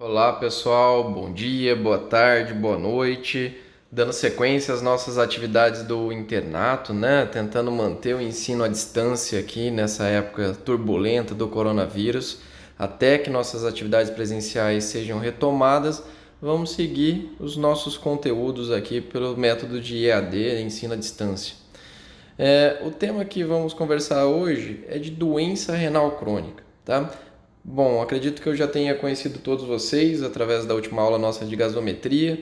Olá pessoal, bom dia, boa tarde, boa noite. Dando sequência às nossas atividades do internato, né? Tentando manter o ensino à distância aqui nessa época turbulenta do coronavírus, até que nossas atividades presenciais sejam retomadas, vamos seguir os nossos conteúdos aqui pelo método de EAD, ensino à distância. O tema que vamos conversar hoje é de doença renal crônica, tá? Bom, acredito que eu já tenha conhecido todos vocês através da última aula nossa de gasometria.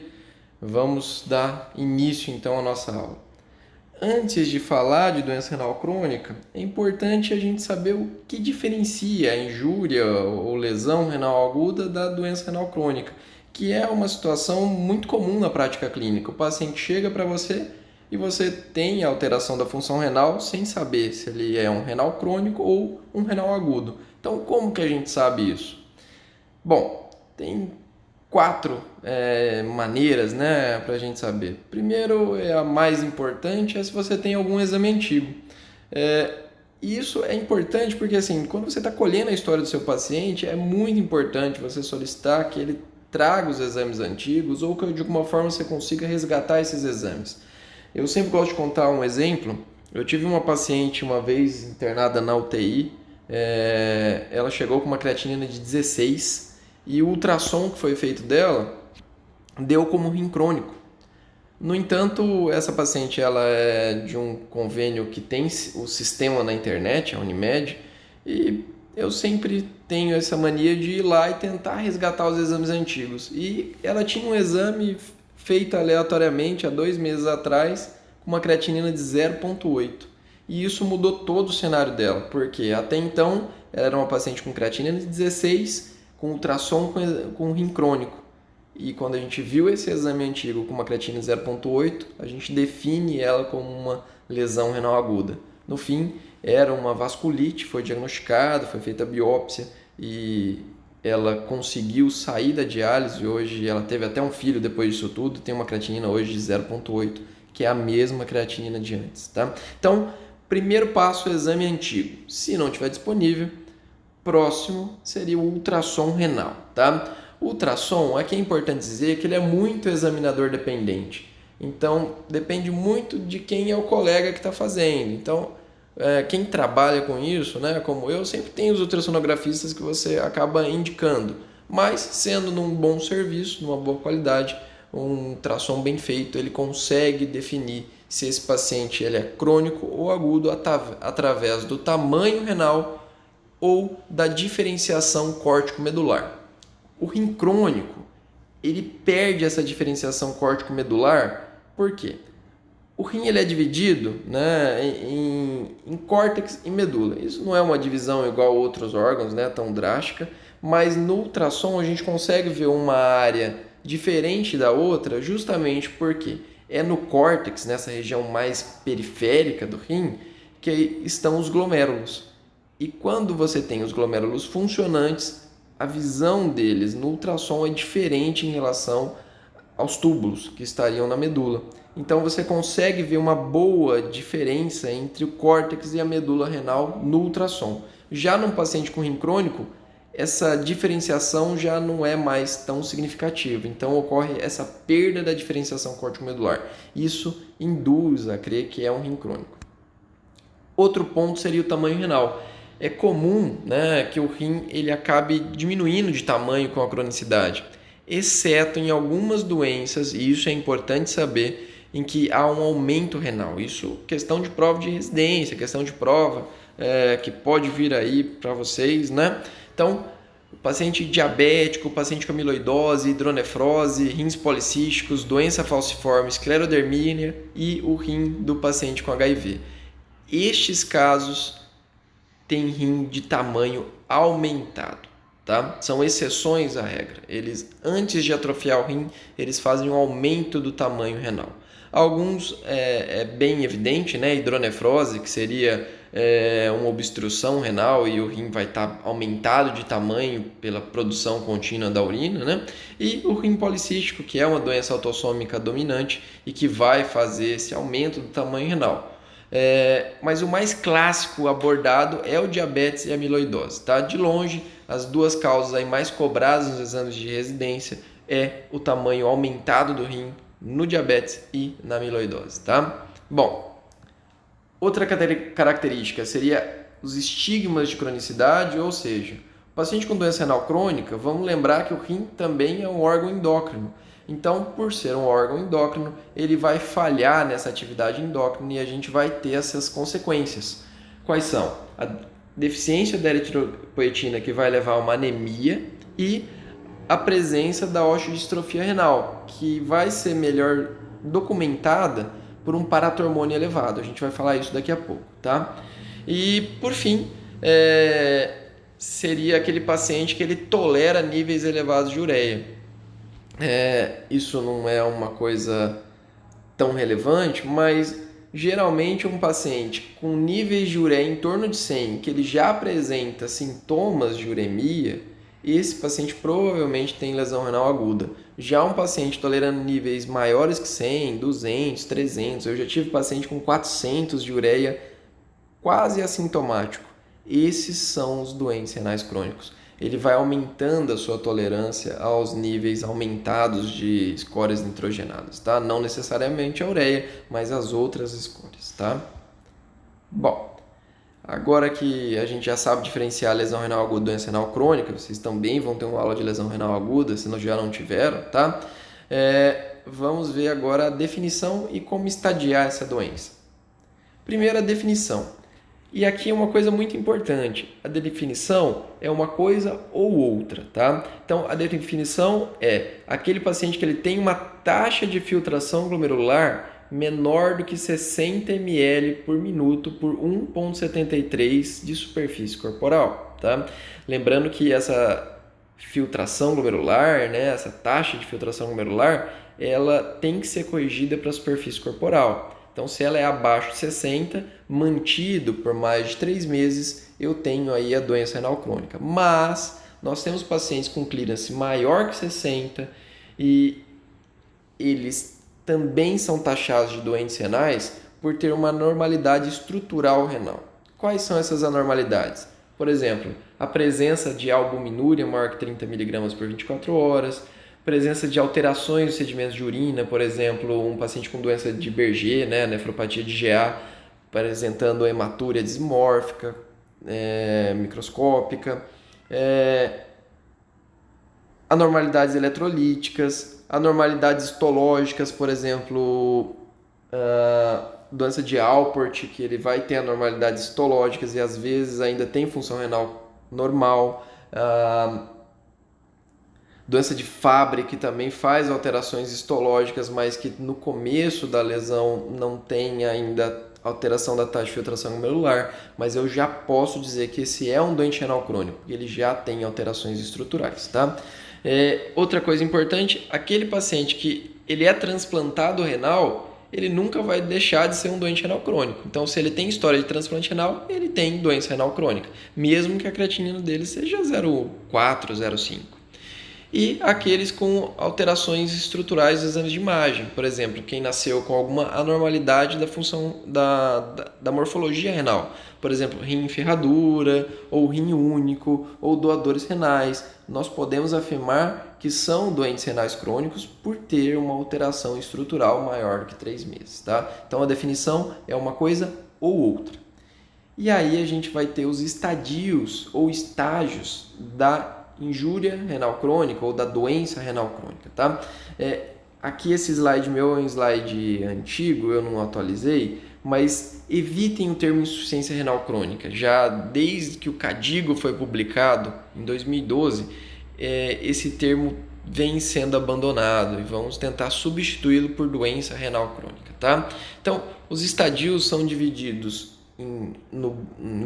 Vamos dar início então à nossa aula. Antes de falar de doença renal crônica, é importante a gente saber o que diferencia a injúria ou lesão renal aguda da doença renal crônica, que é uma situação muito comum na prática clínica. O paciente chega para você e você tem a alteração da função renal sem saber se ele é um renal crônico ou um renal agudo. Então, como que a gente sabe isso? Bom, tem quatro maneiras, né, para a gente saber. Primeiro, a mais importante, é se você tem algum exame antigo. Isso é importante porque, assim, quando você está colhendo a história do seu paciente, é muito importante você solicitar que ele traga os exames antigos ou que de alguma forma você consiga resgatar esses exames. Eu sempre gosto de contar um exemplo. Eu tive uma paciente uma vez internada na UTI. Ela chegou com uma creatinina de 16 e o ultrassom que foi feito dela deu como rim crônico. No entanto, essa paciente ela é de um convênio que tem o sistema na internet, a Unimed, e eu sempre tenho essa mania de ir lá e tentar resgatar os exames antigos. E ela tinha um exame feito aleatoriamente há 2 meses atrás com uma creatinina de 0,8. E isso mudou todo o cenário dela, porque até então ela era uma paciente com creatinina de 16, com ultrassom com rim crônico. E quando a gente viu esse exame antigo com uma creatina 0,8, a gente define ela como uma lesão renal aguda. No fim, era uma vasculite, foi diagnosticada, foi feita a biópsia e ela conseguiu sair da diálise. Hoje ela teve até um filho depois disso tudo, tem uma creatinina hoje de 0,8, que é a mesma creatinina de antes, tá? Então, primeiro passo, o exame antigo. Se não estiver disponível, próximo seria o ultrassom renal, tá? O ultrassom, aqui é importante dizer que ele é muito examinador dependente. Então, depende muito de quem é o colega que está fazendo. Então, quem trabalha com isso, né, como eu, sempre tem os ultrassonografistas que você acaba indicando. Mas, sendo num bom serviço, numa boa qualidade, um ultrassom bem feito, ele consegue definir se esse paciente ele é crônico ou agudo através do tamanho renal ou da diferenciação córtico-medular. O rim crônico, ele perde essa diferenciação córtico-medular, por quê? O rim ele é dividido, né, em córtex e medula. Isso não é uma divisão igual a outros órgãos, né, tão drástica, mas no ultrassom a gente consegue ver uma área diferente da outra justamente porque é no córtex, nessa região mais periférica do rim, que estão os glomérulos. E quando você tem os glomérulos funcionantes, a visão deles no ultrassom é diferente em relação aos túbulos que estariam na medula. Então você consegue ver uma boa diferença entre o córtex e a medula renal no ultrassom. Já num paciente com rim crônico, essa diferenciação já não é mais tão significativa. Então ocorre essa perda da diferenciação córtico-medular. Isso induz a crer que é um rim crônico. Outro ponto seria o tamanho renal. É comum, né, que o rim ele acabe diminuindo de tamanho com a cronicidade, exceto em algumas doenças, e isso é importante saber, em que há um aumento renal. Isso questão de prova de residência, questão de prova que pode vir aí para vocês, né? Então, o paciente diabético, o paciente com amiloidose, hidronefrose, rins policísticos, doença falciforme, esclerodermia e o rim do paciente com HIV. Estes casos têm rim de tamanho aumentado, tá? São exceções à regra. Eles, antes de atrofiar o rim, eles fazem um aumento do tamanho renal. Alguns é bem evidente, né? Hidronefrose, que seria uma obstrução renal e o rim vai estar aumentado de tamanho pela produção contínua da urina, né? E o rim policístico, que é uma doença autossômica dominante e que vai fazer esse aumento do tamanho renal. Mas o mais clássico abordado é o diabetes e a amiloidose, tá? De longe, as duas causas aí mais cobradas nos exames de residência é o tamanho aumentado do rim no diabetes e na amiloidose, tá? Bom, outra característica seria os estigmas de cronicidade, ou seja, o paciente com doença renal crônica, vamos lembrar que o rim também é um órgão endócrino. Então, por ser um órgão endócrino, ele vai falhar nessa atividade endócrina e a gente vai ter essas consequências. Quais são? A deficiência da eritropoetina, que vai levar a uma anemia, e a presença da osteodistrofia renal, que vai ser melhor documentada por um paratormônio elevado. A gente vai falar isso daqui a pouco, tá? E, por fim, seria aquele paciente que ele tolera níveis elevados de ureia. Isso não é uma coisa tão relevante, mas geralmente um paciente com níveis de ureia em torno de 100, que ele já apresenta sintomas de uremia, esse paciente provavelmente tem lesão renal aguda. Já um paciente tolerando níveis maiores que 100, 200, 300, eu já tive paciente com 400 de ureia quase assintomático. Esses são os doentes renais crônicos. Ele vai aumentando a sua tolerância aos níveis aumentados de escórias nitrogenadas, tá? Não necessariamente a ureia, mas as outras escórias, tá? Bom, agora que a gente já sabe diferenciar lesão renal aguda e doença renal crônica, vocês também vão ter uma aula de lesão renal aguda, se já não tiveram, tá? Vamos ver agora a definição e como estadiar essa doença. Primeira definição. E aqui é uma coisa muito importante, a definição é uma coisa ou outra, tá? Então, a definição é aquele paciente que ele tem uma taxa de filtração glomerular menor do que 60 ml por minuto por 1,73 de superfície corporal, tá? Lembrando que essa filtração glomerular, né, essa taxa de filtração glomerular, ela tem que ser corrigida para a superfície corporal. Então, se ela é abaixo de 60, mantido por mais de 3 meses, eu tenho aí a doença renal crônica. Mas nós temos pacientes com clearance maior que 60 e eles também são taxados de doentes renais por ter uma anormalidade estrutural renal. Quais são essas anormalidades? Por exemplo, a presença de albuminúria maior que 30 mg por 24 horas, presença de alterações nos sedimentos de urina, por exemplo, um paciente com doença de Berger, né, nefropatia de GA, apresentando hematúria dismórfica, microscópica, anormalidades eletrolíticas, anormalidades histológicas, por exemplo, doença de Alport, que ele vai ter anormalidades histológicas e às vezes ainda tem função renal normal, doença de Fabry, que também faz alterações histológicas, mas que no começo da lesão não tem ainda alteração da taxa de filtração glomerular, mas eu já posso dizer que esse é um doente renal crônico, porque ele já tem alterações estruturais, tá? Outra coisa importante, aquele paciente que ele é transplantado renal, ele nunca vai deixar de ser um doente renal crônico. Então, se ele tem história de transplante renal, ele tem doença renal crônica, mesmo que a creatinina dele seja 0,4, 0,5. E aqueles com alterações estruturais dos exames de imagem. Por exemplo, quem nasceu com alguma anormalidade da função da morfologia renal. Por exemplo, rim em ferradura, ou rim único, ou doadores renais. Nós podemos afirmar que são doentes renais crônicos por ter uma alteração estrutural maior do que 3 meses. Tá? Então, a definição é uma coisa ou outra. E aí a gente vai ter os estadios ou estágios da injúria renal crônica ou da doença renal crônica, tá? Aqui esse slide meu é um slide antigo, eu não atualizei, mas evitem o termo insuficiência renal crônica. Já desde que o KDIGO foi publicado em 2012, esse termo vem sendo abandonado e vamos tentar substituí-lo por doença renal crônica, tá? Então, os estadios são divididos em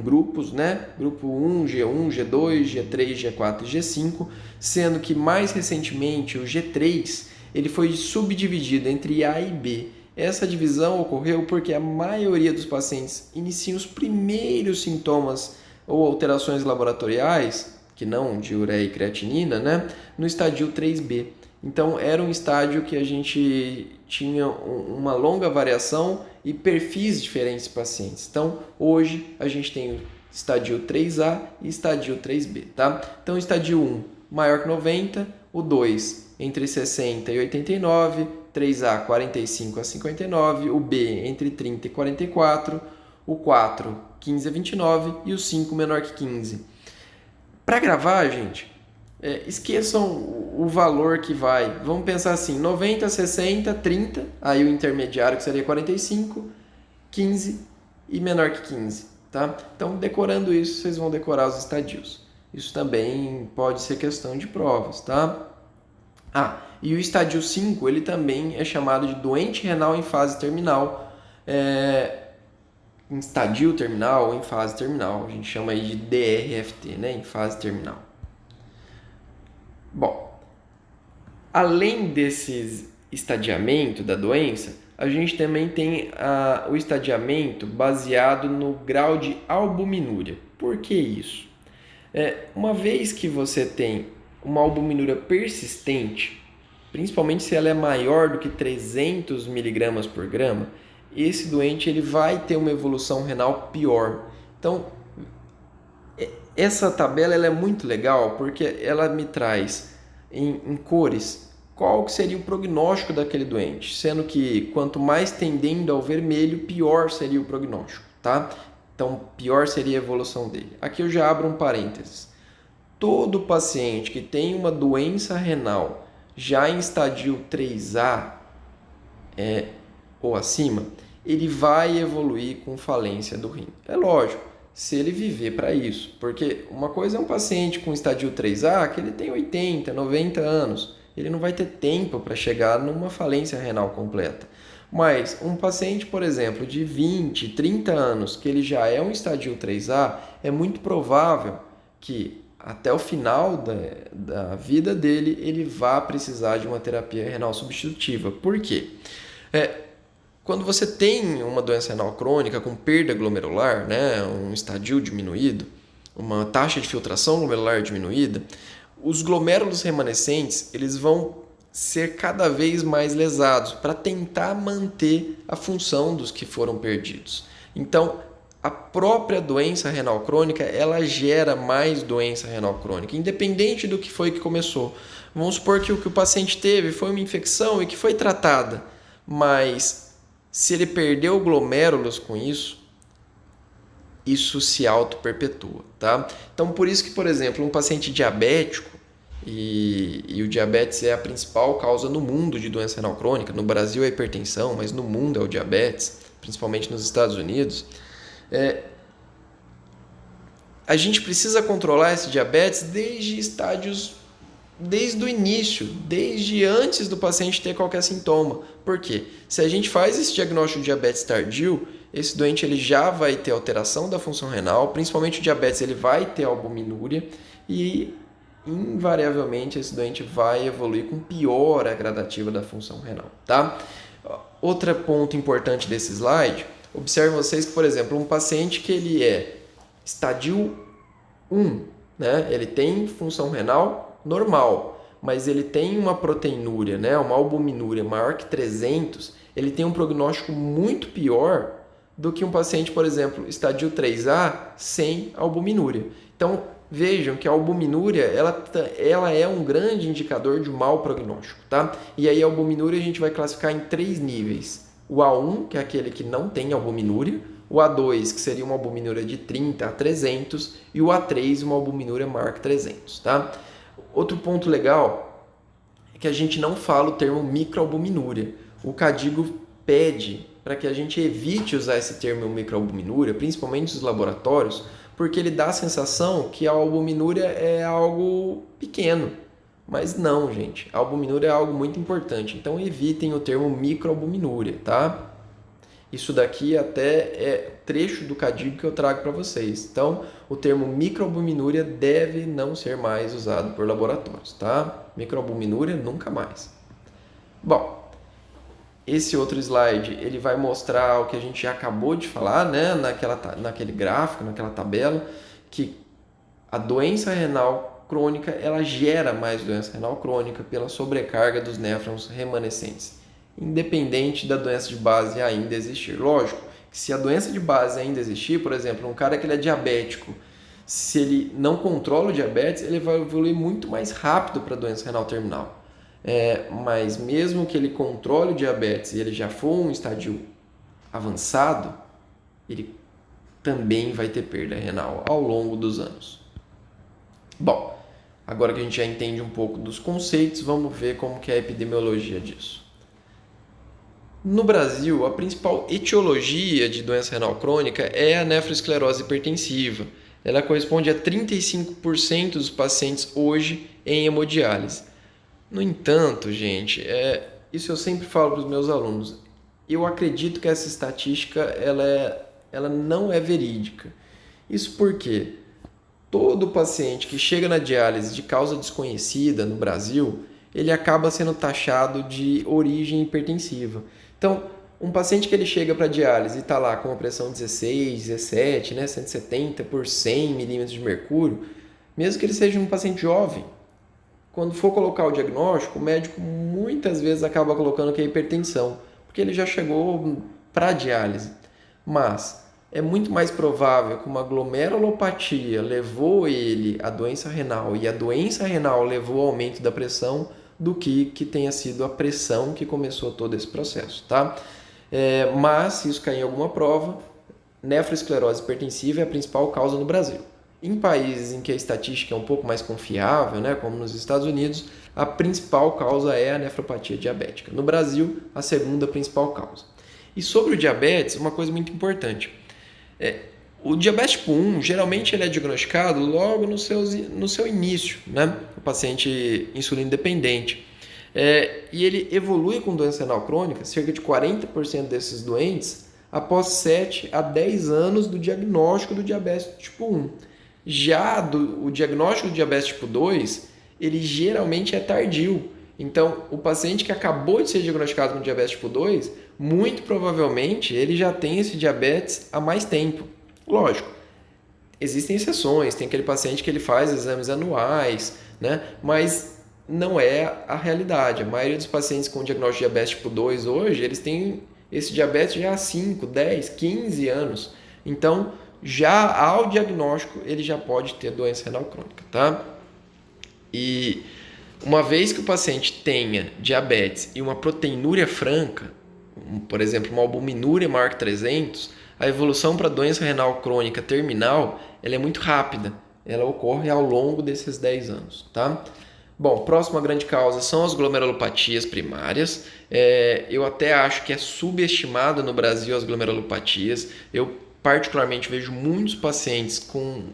grupos, né? Grupo 1, G1, G2, G3, G4 e G5, sendo que mais recentemente o G3 ele foi subdividido entre A e B. Essa divisão ocorreu porque a maioria dos pacientes iniciam os primeiros sintomas ou alterações laboratoriais, que não de ureia e creatinina, né? No estádio 3B. Então, era um estádio que a gente tinha uma longa variação e perfis diferentes de pacientes. Então, hoje, a gente tem estadio 3A e estadio 3B, tá? Então, estadio 1 maior que 90, o 2 entre 60 e 89, 3A 45 a 59, o B entre 30 e 44, o 4 15 a 29 e o 5 menor que 15. Para gravar, gente, esqueçam o valor que vai. Vamos pensar assim, 90, 60, 30, aí o intermediário que seria 45, 15 e menor que 15, tá? Então, decorando isso, vocês vão decorar os estadios. Isso também pode ser questão de provas, tá? E o estadio 5, ele também é chamado de doente renal em fase terminal, em estadio terminal ou em fase terminal. A gente chama aí de DRFT, né? Em fase terminal. Bom, além desses estadiamento da doença, a gente também tem o estadiamento baseado no grau de albuminúria. Por que isso? Uma vez que você tem uma albuminúria persistente, principalmente se ela é maior do que 300 mg por grama, esse doente ele vai ter uma evolução renal pior. Então, essa tabela ela é muito legal porque ela me traz em cores qual que seria o prognóstico daquele doente, sendo que quanto mais tendendo ao vermelho, pior seria o prognóstico, tá? Então, pior seria a evolução dele. Aqui eu já abro um parênteses. Todo paciente que tem uma doença renal já em estadio 3A ou acima, ele vai evoluir com falência do rim. É lógico, se ele viver para isso. Porque uma coisa é um paciente com estadio 3A que ele tem 80, 90 anos. Ele não vai ter tempo para chegar numa falência renal completa. Mas um paciente, por exemplo, de 20, 30 anos, que ele já é um estadio 3A, é muito provável que até o final da vida dele, ele vá precisar de uma terapia renal substitutiva. Por quê? Quando você tem uma doença renal crônica com perda glomerular, né, um estadio diminuído, uma taxa de filtração glomerular diminuída, os glomérulos remanescentes eles vão ser cada vez mais lesados para tentar manter a função dos que foram perdidos. Então, a própria doença renal crônica, ela gera mais doença renal crônica, independente do que foi que começou. Vamos supor que o que o paciente teve foi uma infecção e que foi tratada, mas se ele perdeu glomérulos com isso, isso se auto-perpetua, tá? Então, por isso que, por exemplo, um paciente diabético, e o diabetes é a principal causa no mundo de doença renal crônica, no Brasil é a hipertensão, mas no mundo é o diabetes, principalmente nos Estados Unidos, a gente precisa controlar esse diabetes desde o início, desde antes do paciente ter qualquer sintoma. Por quê? Se a gente faz esse diagnóstico de diabetes tardio, esse doente ele já vai ter alteração da função renal, principalmente o diabetes ele vai ter albuminúria e invariavelmente esse doente vai evoluir com piora gradativa da função renal, tá? Outro ponto importante desse slide, observem vocês que, por exemplo, um paciente que ele é estadio 1, né? Ele tem função renal normal, mas ele tem uma proteinúria, né? Uma albuminúria maior que 300, ele tem um prognóstico muito pior do que um paciente, por exemplo, estadio 3A sem albuminúria. Então, vejam que a albuminúria ela é um grande indicador de mau prognóstico, tá? E aí a albuminúria a gente vai classificar em 3 níveis. O A1, que é aquele que não tem albuminúria, o A2, que seria uma albuminúria de 30 a 300, e o A3, uma albuminúria maior que 300, tá? Outro ponto legal é que a gente não fala o termo microalbuminúria. O CADIGO pede para que a gente evite usar esse termo microalbuminúria, principalmente nos laboratórios, porque ele dá a sensação que a albuminúria é algo pequeno. Mas não, gente. A albuminúria é algo muito importante. Então, evitem o termo microalbuminúria, tá? Isso daqui até é trecho do CADIGO que eu trago para vocês. Então, o termo microalbuminúria deve não ser mais usado por laboratórios, tá? Microalbuminúria, nunca mais. Bom, esse outro slide, ele vai mostrar o que a gente já acabou de falar, né? Naquele gráfico, naquela tabela, que a doença renal crônica, ela gera mais doença renal crônica pela sobrecarga dos néfrons remanescentes, independente da doença de base ainda existir. Lógico Se a doença de base ainda existir, por exemplo, um cara que ele é diabético, se ele não controla o diabetes, ele vai evoluir muito mais rápido para a doença renal terminal. Mas mesmo que ele controle o diabetes e ele já for um estádio avançado, ele também vai ter perda renal ao longo dos anos. Bom, agora que a gente já entende um pouco dos conceitos, vamos ver como que é a epidemiologia disso. No Brasil, a principal etiologia de doença renal crônica é a nefroesclerose hipertensiva. Ela corresponde a 35% dos pacientes hoje em hemodiálise. No entanto, gente, isso eu sempre falo para os meus alunos, eu acredito que essa estatística ela não é verídica. Isso porque todo paciente que chega na diálise de causa desconhecida no Brasil, ele acaba sendo taxado de origem hipertensiva. Então, um paciente que ele chega para a diálise e está lá com uma pressão 16, 17, 170 por 100 milímetros de mercúrio, mesmo que ele seja um paciente jovem, quando for colocar o diagnóstico, o médico muitas vezes acaba colocando que é hipertensão, porque ele já chegou para a diálise. Mas é muito mais provável que uma glomerulopatia levou ele à doença renal e a doença renal levou ao aumento da pressão do que tenha sido a pressão que começou todo esse processo, tá? Mas, se isso cair em alguma prova, nefroesclerose hipertensiva é a principal causa no Brasil. Em países em que a estatística é um pouco mais confiável, né, como nos Estados Unidos, a principal causa é a nefropatia diabética. No Brasil, a segunda principal causa. E sobre o diabetes, uma coisa muito importante. O diabetes tipo 1, geralmente ele é diagnosticado logo no seu início, né? O paciente insulino dependente. E ele evolui com doença renal crônica, cerca de 40% desses doentes, após 7 a 10 anos do diagnóstico do diabetes tipo 1. Já o diagnóstico do diabetes tipo 2, ele geralmente é tardio. Então, o paciente que acabou de ser diagnosticado com diabetes tipo 2, muito provavelmente ele já tem esse diabetes há mais tempo. Lógico, existem exceções, tem aquele paciente que ele faz exames anuais, né? Mas não é a realidade. A maioria dos pacientes com diagnóstico de diabetes tipo 2 hoje, eles têm esse diabetes já há 5, 10, 15 anos. Então, já ao diagnóstico, ele já pode ter doença renal crônica, tá? E uma vez que o paciente tenha diabetes e uma proteinúria franca, por exemplo, uma albuminúria maior que 300, a evolução para doença renal crônica terminal ela é muito rápida. Ela ocorre ao longo desses 10 anos, tá? Bom, próxima grande causa são as glomerulopatias primárias. Eu até acho que é subestimado no Brasil as glomerulopatias. Eu particularmente vejo muitos pacientes com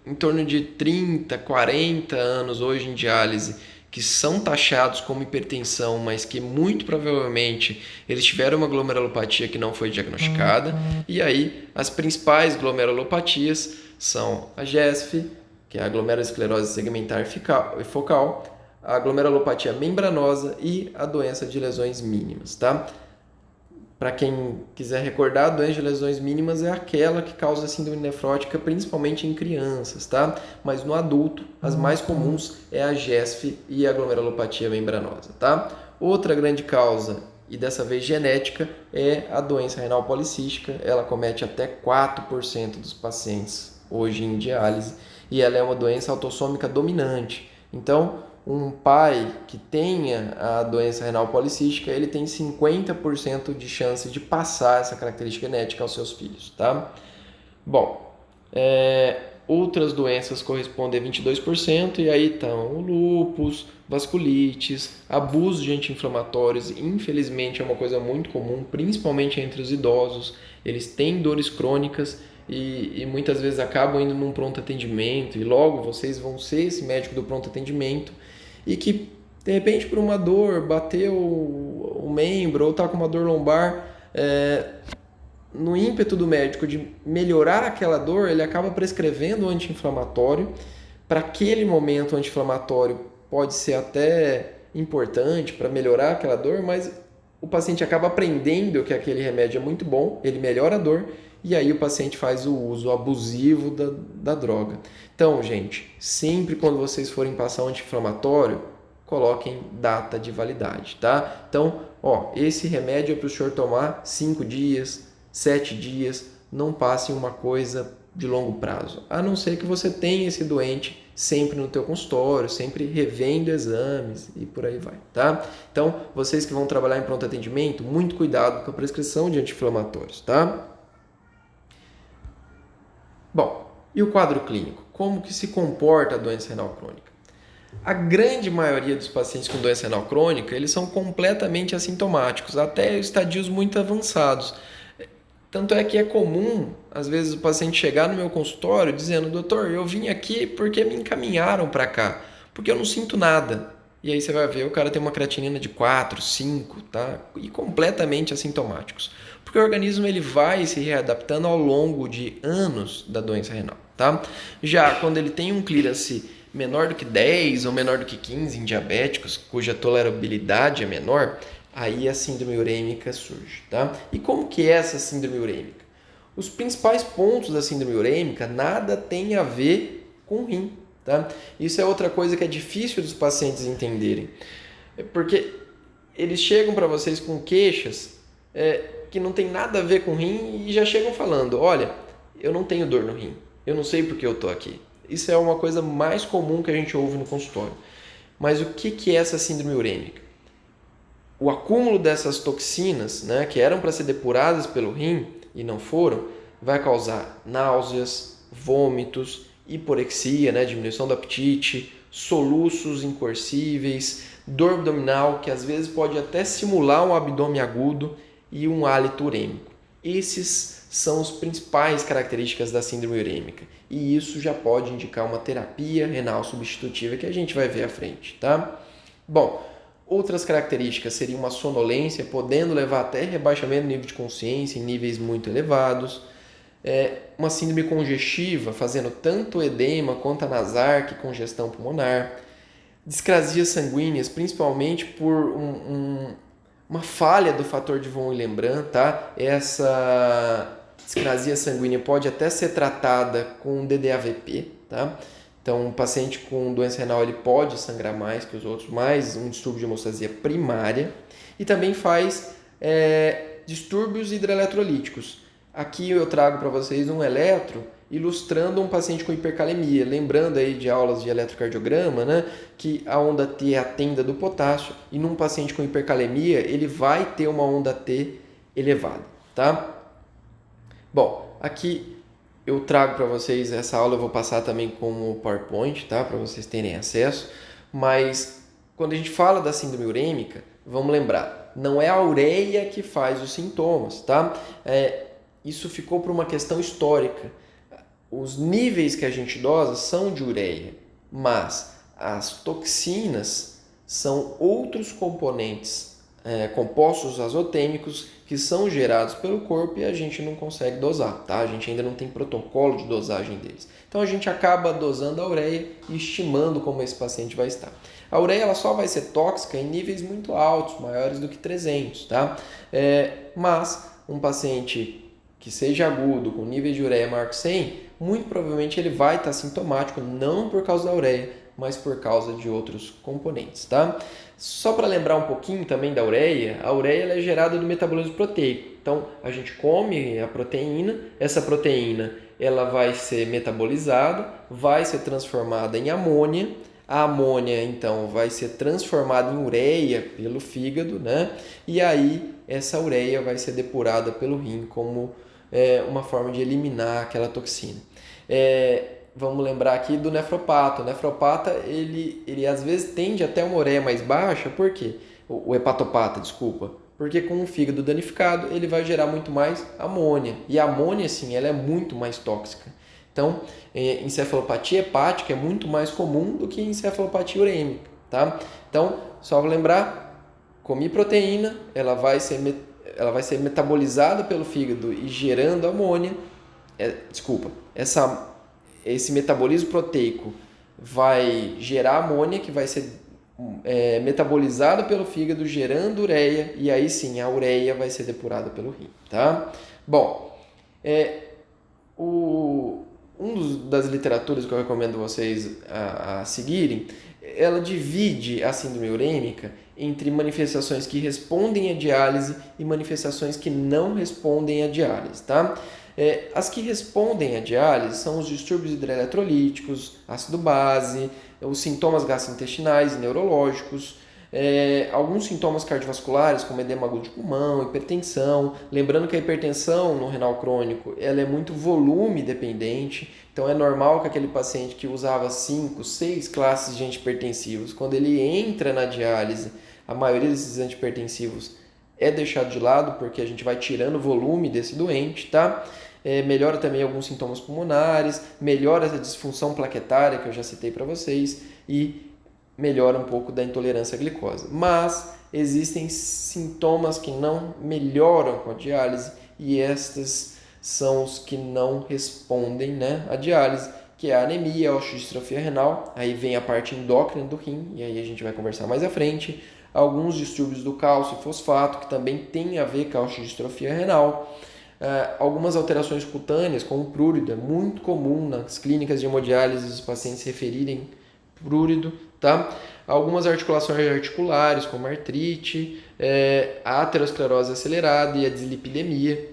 em torno de 30, 40 anos hoje em diálise que são taxados como hipertensão, mas que muito provavelmente eles tiveram uma glomerulopatia que não foi diagnosticada. E aí, as principais glomerulopatias são a GESF, que é a glomerulosclerose segmentar focal, a glomerulopatia membranosa e a doença de lesões mínimas, tá? Para quem quiser recordar, a doença de lesões mínimas é aquela que causa síndrome nefrótica principalmente em crianças, tá? Mas no adulto, as mais comuns é a GESF e a glomerulopatia membranosa, tá? Outra grande causa, e dessa vez genética, é a doença renal policística. Ela comete até 4% dos pacientes hoje em diálise e ela é uma doença autossômica dominante. Então, um pai que tenha a doença renal policística, ele tem 50% de chance de passar essa característica genética aos seus filhos, tá? Bom, outras doenças correspondem a 22%, e aí estão o lúpus, vasculites, abuso de anti-inflamatórios, infelizmente é uma coisa muito comum, principalmente entre os idosos. Eles têm dores crônicas e muitas vezes acabam indo num pronto atendimento, e logo vocês vão ser esse médico do pronto atendimento, e que de repente por uma dor bateu o membro ou está com uma dor lombar, no ímpeto do médico de melhorar aquela dor, ele acaba prescrevendo o anti-inflamatório. Para aquele momento, o anti-inflamatório pode ser até importante para melhorar aquela dor, mas o paciente acaba aprendendo que aquele remédio é muito bom, ele melhora a dor, e aí o paciente faz o uso abusivo da droga. Então, gente, sempre quando vocês forem passar um anti-inflamatório, coloquem data de validade, tá? Então, esse remédio é para o senhor tomar 5 dias, 7 dias, não passe uma coisa de longo prazo, a não ser que você tenha esse doente sempre no teu consultório, sempre revendo exames e por aí vai, tá? Então, vocês que vão trabalhar em pronto atendimento, muito cuidado com a prescrição de anti-inflamatórios, tá? Bom, e o quadro clínico? Como que se comporta a doença renal crônica? A grande maioria dos pacientes com doença renal crônica, eles são completamente assintomáticos, até estadios muito avançados. Tanto é que é comum, às vezes, o paciente chegar no meu consultório dizendo: doutor, eu vim aqui porque me encaminharam para cá, porque eu não sinto nada. E aí você vai ver, o cara tem uma creatinina de 4, 5, tá? E completamente assintomáticos. Porque o organismo ele vai se readaptando ao longo de anos da doença renal, tá? Já quando ele tem um clearance menor do que 10 ou menor do que 15 em diabéticos, cuja tolerabilidade é menor, aí a síndrome urêmica surge, tá? E como que é essa síndrome urêmica? Os principais pontos da síndrome urêmica nada tem a ver com o rim, tá? Isso é outra coisa que é difícil dos pacientes entenderem, porque eles chegam para vocês com queixas que não tem nada a ver com o rim e já chegam falando: olha, eu não tenho dor no rim, eu não sei porque eu tô aqui. Isso é uma coisa mais comum que a gente ouve no consultório. Mas o que é essa síndrome urêmica? O acúmulo dessas toxinas, né, que eram para ser depuradas pelo rim e não foram, vai causar náuseas, vômitos, hiporexia, né, diminuição do apetite, soluços incoercíveis, dor abdominal, que às vezes pode até simular um abdômen agudo, e um hálito urêmico. Esses são as principais características da síndrome urêmica, e isso já pode indicar uma terapia renal substitutiva que a gente vai ver à frente, tá? Bom, outras características seriam uma sonolência, podendo levar até rebaixamento do nível de consciência em níveis muito elevados, uma síndrome congestiva, fazendo tanto edema quanto anasarque, congestão pulmonar, discrasias sanguíneas, principalmente por uma falha do fator de von Willebrand, tá? Essa discrasia sanguínea pode até ser tratada com DDAVP, tá? Então, um paciente com doença renal ele pode sangrar mais que os outros, mais um distúrbio de hemostasia primária, e também faz distúrbios hidroeletrolíticos. Aqui eu trago para vocês um eletro ilustrando um paciente com hipercalemia, lembrando aí de aulas de eletrocardiograma, né, que a onda T é a tenda do potássio, e num paciente com hipercalemia ele vai ter uma onda T elevada, tá? Bom, aqui eu trago para vocês, essa aula eu vou passar também como PowerPoint, tá, para vocês terem acesso, mas quando a gente fala da síndrome urêmica, vamos lembrar, não é a ureia que faz os sintomas, tá? Isso ficou por uma questão histórica. Os níveis que a gente dosa são de ureia, mas as toxinas são outros componentes, compostos azotêmicos que são gerados pelo corpo e a gente não consegue dosar, tá? A gente ainda não tem protocolo de dosagem deles. Então a gente acaba dosando a ureia e estimando como esse paciente vai estar. A ureia ela só vai ser tóxica em níveis muito altos, maiores do que 300, tá? Mas um paciente que seja agudo, com nível de ureia maior que 100, muito provavelmente ele vai estar sintomático, não por causa da ureia, mas por causa de outros componentes, tá? Só para lembrar um pouquinho também da ureia, a ureia ela é gerada do metabolismo proteico. Então, a gente come a proteína, essa proteína ela vai ser metabolizada, vai ser transformada em amônia, a amônia, então, vai ser transformada em ureia pelo fígado, né? E aí, essa ureia vai ser depurada pelo rim como uma forma de eliminar aquela toxina. Vamos lembrar aqui do nefropata. O nefropata, ele às vezes tende até uma ureia mais baixa, por quê? O hepatopata, desculpa. Porque com o fígado danificado, ele vai gerar muito mais amônia. E a amônia, sim, ela é muito mais tóxica. Então, encefalopatia hepática é muito mais comum do que encefalopatia urêmica, tá? Então, só vou lembrar, comi proteína, ela vai ser metabolizada pelo fígado e gerando amônia. Esse metabolismo proteico vai gerar amônia, que vai ser metabolizada pelo fígado, gerando ureia, e aí sim a ureia vai ser depurada pelo rim, tá? Bom, das literaturas que eu recomendo vocês a seguirem, ela divide a síndrome urêmica entre manifestações que respondem à diálise e manifestações que não respondem à diálise, tá? As que respondem à diálise são os distúrbios hidroeletrolíticos, ácido base, os sintomas gastrointestinais e neurológicos, alguns sintomas cardiovasculares, como edema agudo de pulmão, hipertensão. Lembrando que a hipertensão no renal crônico ela é muito volume dependente, então é normal que aquele paciente que usava 5, 6 classes de antihipertensivos, quando ele entra na diálise, a maioria desses antihipertensivos é deixado de lado, porque a gente vai tirando o volume desse doente, tá? Melhora também alguns sintomas pulmonares, melhora essa disfunção plaquetária que eu já citei para vocês e melhora um pouco da intolerância à glicose. Mas existem sintomas que não melhoram com a diálise e estes são os que não respondem, né, à diálise, que é a anemia, a osteodistrofia renal, aí vem a parte endócrina do rim, e aí a gente vai conversar mais à frente, alguns distúrbios do cálcio e fosfato, que também tem a ver com a osteodistrofia renal, algumas alterações cutâneas, como prurido, é muito comum nas clínicas de hemodiálise os pacientes referirem prurido, tá? Algumas articulações articulares, como artrite, a aterosclerose acelerada e a dislipidemia.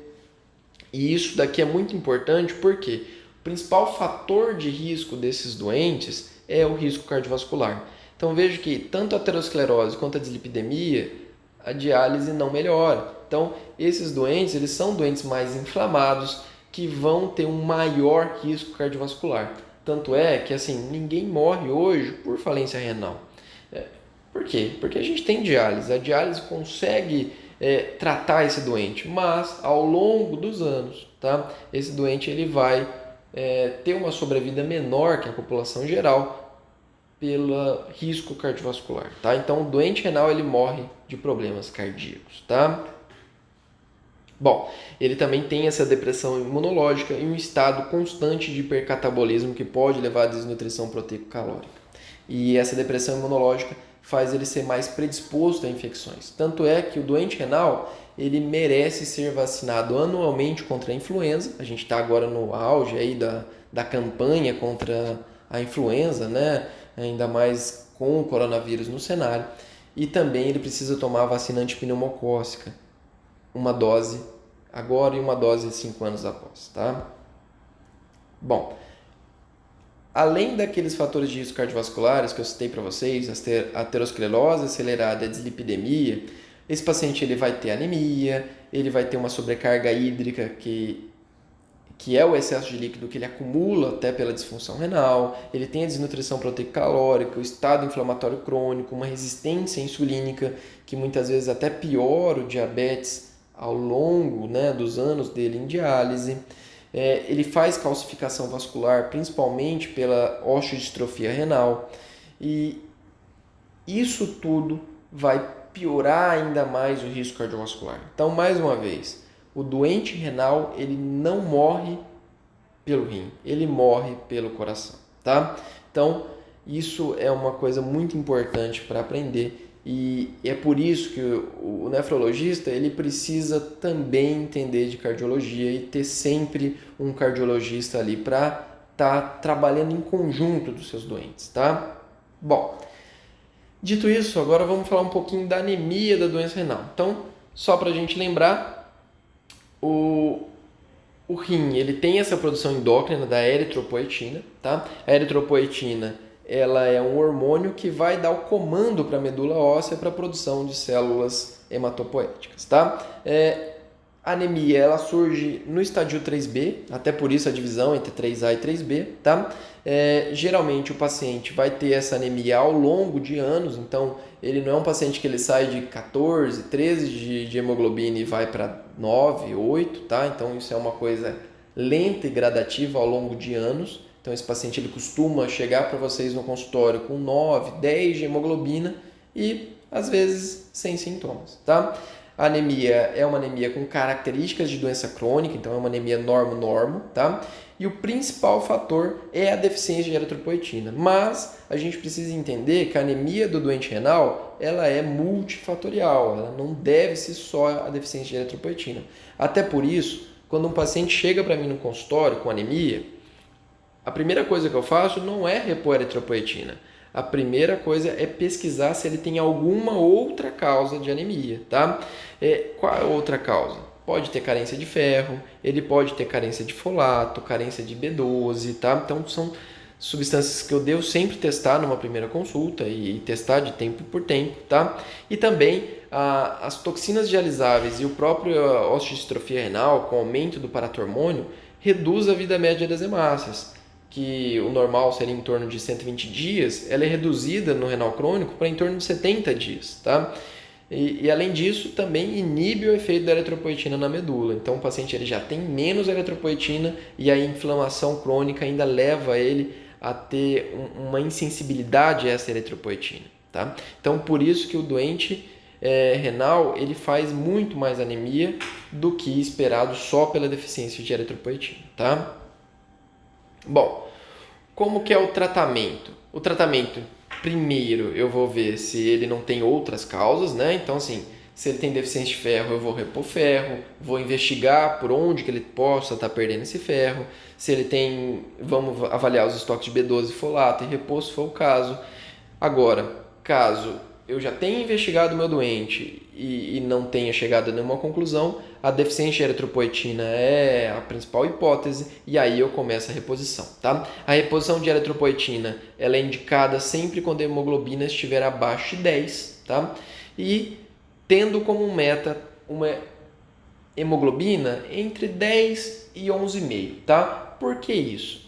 E isso daqui é muito importante porque o principal fator de risco desses doentes é o risco cardiovascular. Então veja que tanto a aterosclerose quanto a dislipidemia, a diálise não melhora. Então esses doentes, eles são doentes mais inflamados que vão ter um maior risco cardiovascular. Tanto é que assim, ninguém morre hoje por falência renal. Por quê? Porque a gente tem diálise. A diálise consegue tratar esse doente, mas ao longo dos anos, tá? Esse doente ele vai ter uma sobrevida menor que a população geral pelo risco cardiovascular, tá? Então o doente renal ele morre de problemas cardíacos, tá? Bom, ele também tem essa depressão imunológica e um estado constante de hipercatabolismo que pode levar à desnutrição proteico-calórica. E essa depressão imunológica faz ele ser mais predisposto a infecções. Tanto é que o doente renal ele merece ser vacinado anualmente contra a influenza. A gente está agora no auge aí da campanha contra a influenza, né? Ainda mais com o coronavírus no cenário. E também ele precisa tomar a vacina antipneumocócica, uma dose agora e uma dose 5 anos após, tá? Bom, além daqueles fatores de risco cardiovasculares que eu citei para vocês, a aterosclerose acelerada e a dislipidemia, esse paciente ele vai ter anemia, ele vai ter uma sobrecarga hídrica que é o excesso de líquido que ele acumula até pela disfunção renal, ele tem a desnutrição proteico-calórica, o estado inflamatório crônico, uma resistência insulínica que muitas vezes até piora o diabetes ao longo, né, dos anos dele em diálise. Ele faz calcificação vascular, principalmente pela osteodistrofia renal, e isso tudo vai piorar ainda mais o risco cardiovascular. Então, mais uma vez, o doente renal ele não morre pelo rim, ele morre pelo coração, tá? Então, isso é uma coisa muito importante para aprender. E é por isso que o nefrologista ele precisa também entender de cardiologia e ter sempre um cardiologista ali para estar trabalhando em conjunto dos seus doentes, tá? Bom, dito isso, agora vamos falar um pouquinho da anemia da doença renal. Então, só para a gente lembrar, o rim ele tem essa produção endócrina da eritropoetina, tá? A eritropoetina ela é um hormônio que vai dar o comando para a medula óssea para a produção de células hematopoéticas, tá? A anemia ela surge no estadio 3B, até por isso a divisão entre 3A e 3B, tá? Geralmente o paciente vai ter essa anemia ao longo de anos, então ele não é um paciente que ele sai de 14, 13 de hemoglobina e vai para 9, 8, tá? Então isso é uma coisa lenta e gradativa ao longo de anos. Então esse paciente ele costuma chegar para vocês no consultório com 9, 10 de hemoglobina e às vezes sem sintomas, tá? A anemia é uma anemia com características de doença crônica, então é uma anemia normo-normo, tá? E o principal fator é a deficiência de eritropoetina. Mas a gente precisa entender que a anemia do doente renal, ela é multifatorial, ela não deve ser só a deficiência de eritropoetina. Até por isso, quando um paciente chega para mim no consultório com anemia, a primeira coisa que eu faço não é repor a eritropoetina. A primeira coisa é pesquisar se ele tem alguma outra causa de anemia, tá? Qual é a outra causa? Pode ter carência de ferro, ele pode ter carência de folato, carência de B12, tá? Então são substâncias que eu devo sempre testar numa primeira consulta e testar de tempo por tempo, tá? E também as toxinas dialisáveis e o próprio osteodistrofia renal, com o aumento do paratormônio, reduz a vida média das hemácias, que o normal seria em torno de 120 dias, ela é reduzida no renal crônico para em torno de 70 dias, tá? E além disso, também inibe o efeito da eritropoetina na medula. Então, o paciente ele já tem menos eritropoetina e a inflamação crônica ainda leva ele a ter uma insensibilidade a essa eritropoetina, tá? Então, por isso que o doente renal ele faz muito mais anemia do que esperado só pela deficiência de eritropoetina, tá? Bom, como que é o tratamento? O tratamento, primeiro, eu vou ver se ele não tem outras causas, né? Então, assim, se ele tem deficiência de ferro, eu vou repor ferro, vou investigar por onde que ele possa estar perdendo esse ferro. Se ele tem, vamos avaliar os estoques de B12 e folato e repor, se for o caso. Agora, caso eu já tenha investigado o meu doente e não tenha chegado a nenhuma conclusão, a deficiência de eritropoetina é a principal hipótese e aí eu começo a reposição, tá? A reposição de eritropoetina ela é indicada sempre quando a hemoglobina estiver abaixo de 10, tá? E tendo como meta uma hemoglobina entre 10 e 11,5, tá? Por que isso?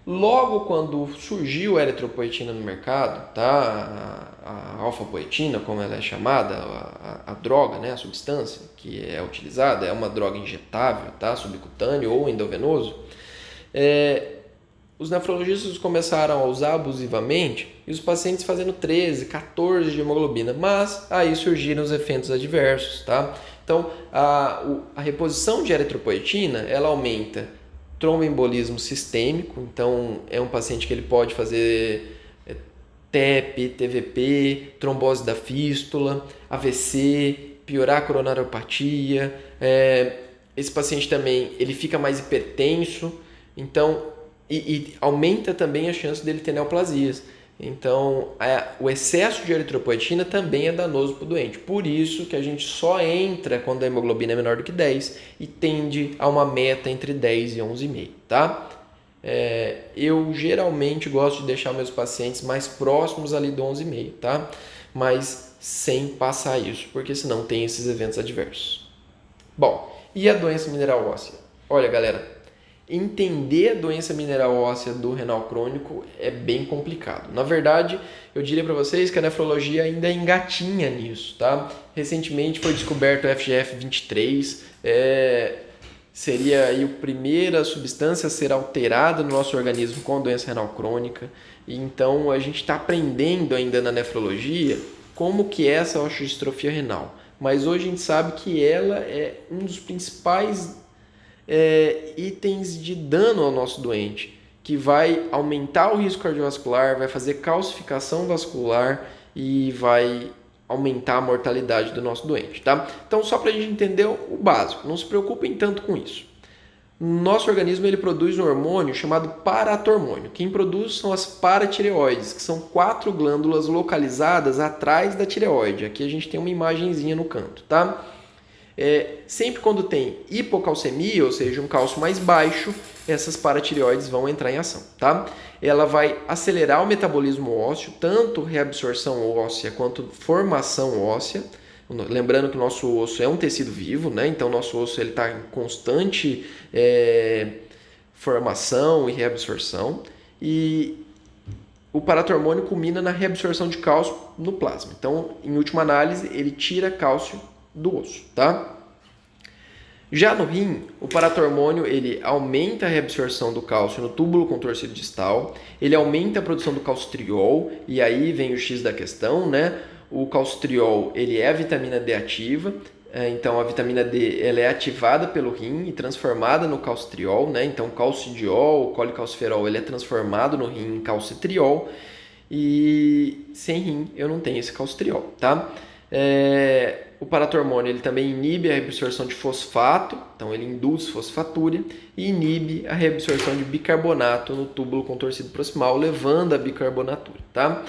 Logo quando surgiu a eritropoetina no mercado, tá? A alfapoetina, como ela é chamada, a droga, né? A substância que é utilizada, é uma droga injetável, tá? Subcutâneo ou endovenoso. Os nefrologistas começaram a usar abusivamente e os pacientes fazendo 13, 14 de hemoglobina, mas aí surgiram os efeitos adversos, tá? Então, a reposição de eritropoetina, ela aumenta tromboembolismo sistêmico, então é um paciente que ele pode fazer TEP, TVP, trombose da fístula, AVC, piorar a coronariopatia. Esse paciente também ele fica mais hipertenso, então e aumenta também a chance dele ter neoplasias. Então, o excesso de eritropoetina também é danoso para o doente. Por isso que a gente só entra quando a hemoglobina é menor do que 10 e tende a uma meta entre 10 e 11,5, tá? Eu geralmente gosto de deixar meus pacientes mais próximos ali do 11,5, tá? Mas sem passar isso, porque senão tem esses eventos adversos. Bom, e a doença mineral óssea? Olha, galera, entender a doença mineral óssea do renal crônico é bem complicado. Na verdade, eu diria para vocês que a nefrologia ainda engatinha nisso, tá? Recentemente foi descoberto o FGF23, seria aí a primeira substância a ser alterada no nosso organismo com doença renal crônica. E então a gente está aprendendo ainda na nefrologia como que é essa osteodistrofia renal. Mas hoje a gente sabe que ela é um dos principais itens de dano ao nosso doente, que vai aumentar o risco cardiovascular, vai fazer calcificação vascular e vai aumentar a mortalidade do nosso doente, tá? Então, só para a gente entender o básico, não se preocupem tanto com isso. Nosso organismo ele produz um hormônio chamado paratormônio. Quem produz são as paratireoides, que são 4 glândulas localizadas atrás da tireoide. Aqui a gente tem uma imagenzinha no canto, tá? Sempre quando tem hipocalcemia, ou seja, um cálcio mais baixo, essas paratireoides vão entrar em ação, tá? Ela vai acelerar o metabolismo ósseo, tanto reabsorção óssea quanto formação óssea. Lembrando que o nosso osso é um tecido vivo, né? Então, nosso osso está em constante formação e reabsorção. E o paratormônio culmina na reabsorção de cálcio no plasma. Então, em última análise, ele tira cálcio do osso, tá? Já no rim, o paratormônio ele aumenta a reabsorção do cálcio no túbulo contorcido distal, ele aumenta a produção do calcitriol, e aí vem o X da questão, né? O calcitriol ele é a vitamina D ativa, então a vitamina D ela é ativada pelo rim e transformada no calcitriol, né? Então calcidiol, colecalciferol ele é transformado no rim em calcitriol, e sem rim eu não tenho esse calcitriol, tá? O paratormônio ele também inibe a reabsorção de fosfato, então ele induz fosfatúria e inibe a reabsorção de bicarbonato no túbulo contorcido proximal, levando à bicarbonatura, tá?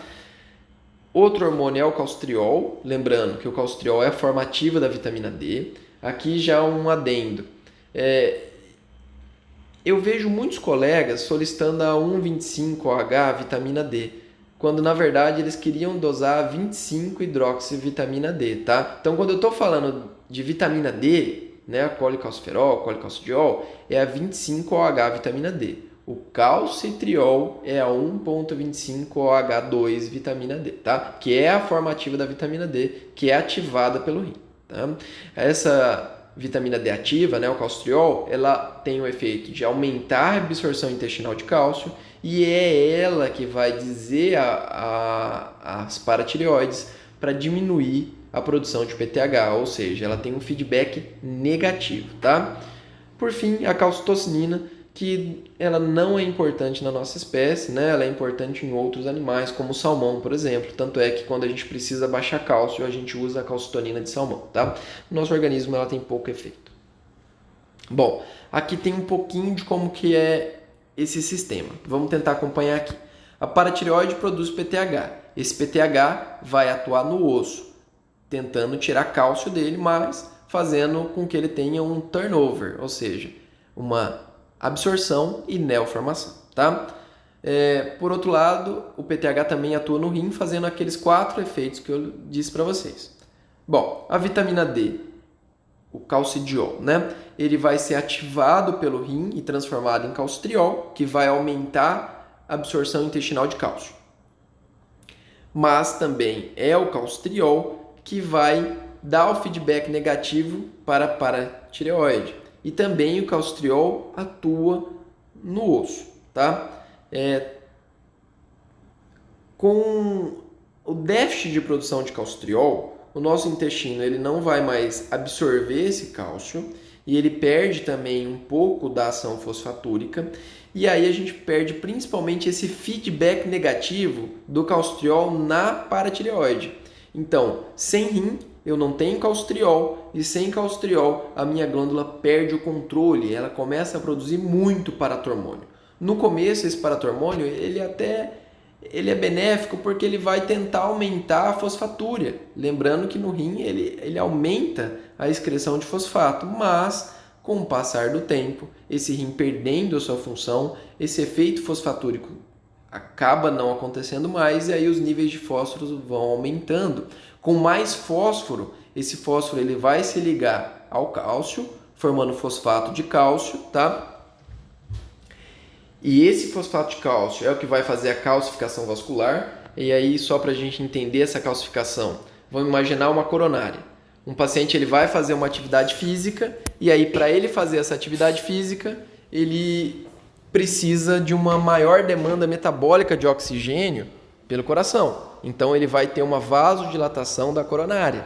Outro hormônio é o calcitriol, lembrando que o calcitriol é a forma ativa da vitamina D. Aqui já um adendo. Eu vejo muitos colegas solicitando a 1,25-OH vitamina D, quando na verdade eles queriam dosar 25-hidroxivitamina D, tá? Então quando eu estou falando de vitamina D, né, colecalciferol, colecalcidiol, é a 25-OH vitamina D. O calcitriol é a 1,25-OH2 vitamina D, tá? Que é a forma ativa da vitamina D, que é ativada pelo rim, tá? Essa vitamina D ativa, né, o calcitriol, ela tem o efeito de aumentar a absorção intestinal de cálcio e é ela que vai dizer às paratireoides para diminuir a produção de PTH, ou seja, ela tem um feedback negativo, tá? Por fim, a calcitocinina, que ela não é importante na nossa espécie, né? Ela é importante em outros animais, como o salmão, por exemplo. Tanto é que quando a gente precisa baixar cálcio, a gente usa a calcitonina de salmão, tá? No nosso organismo ela tem pouco efeito. Bom, aqui tem um pouquinho de como que é esse sistema. Vamos tentar acompanhar aqui. A paratireoide produz PTH. Esse PTH vai atuar no osso, tentando tirar cálcio dele, mas fazendo com que ele tenha um turnover, ou seja, uma absorção e neoformação, tá? Por outro lado, o PTH também atua no rim, fazendo aqueles 4 efeitos que eu disse para vocês. Bom, a vitamina D, o calcidiol, né? Ele vai ser ativado pelo rim e transformado em calcitriol, que vai aumentar a absorção intestinal de cálcio. Mas também é o calcitriol que vai dar o feedback negativo para a paratireoide. E também o calcitriol atua no osso, tá? Com o déficit de produção de calcitriol, o nosso intestino ele não vai mais absorver esse cálcio e ele perde também um pouco da ação fosfatúrica e aí a gente perde principalmente esse feedback negativo do calcitriol na paratireoide. Então, sem rim, eu não tenho calcitriol e sem calcitriol a minha glândula perde o controle, ela começa a produzir muito paratormônio. No começo esse paratormônio ele é benéfico porque ele vai tentar aumentar a fosfatúria. Lembrando que no rim ele aumenta a excreção de fosfato, mas com o passar do tempo, esse rim perdendo a sua função, esse efeito fosfatúrico acaba não acontecendo mais e aí os níveis de fósforo vão aumentando. Com mais fósforo, esse fósforo ele vai se ligar ao cálcio, formando fosfato de cálcio, tá? E esse fosfato de cálcio é o que vai fazer a calcificação vascular. E aí, só para a gente entender essa calcificação, vamos imaginar uma coronária. Um paciente ele vai fazer uma atividade física e aí, para ele fazer essa atividade física, ele precisa de uma maior demanda metabólica de oxigênio pelo coração. Então, ele vai ter uma vasodilatação da coronária.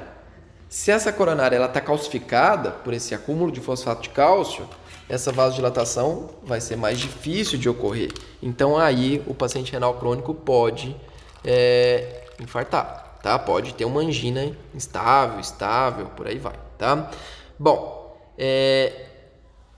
Se essa coronária está calcificada por esse acúmulo de fosfato de cálcio, essa vasodilatação vai ser mais difícil de ocorrer. Então, aí o paciente renal crônico pode infartar, tá? Pode ter uma angina estável, por aí vai, tá? Bom,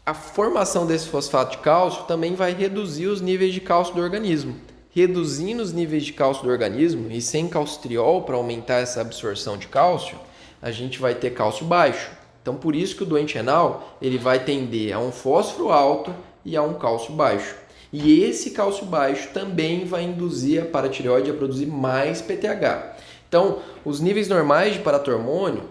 a formação desse fosfato de cálcio também vai reduzir os níveis de cálcio do organismo. Reduzindo os níveis de cálcio do organismo e sem calcitriol para aumentar essa absorção de cálcio, a gente vai ter cálcio baixo. Então, por isso que o doente renal ele vai tender a um fósforo alto e a um cálcio baixo. E esse cálcio baixo também vai induzir a paratireoide a produzir mais PTH. Então, os níveis normais de paratormônio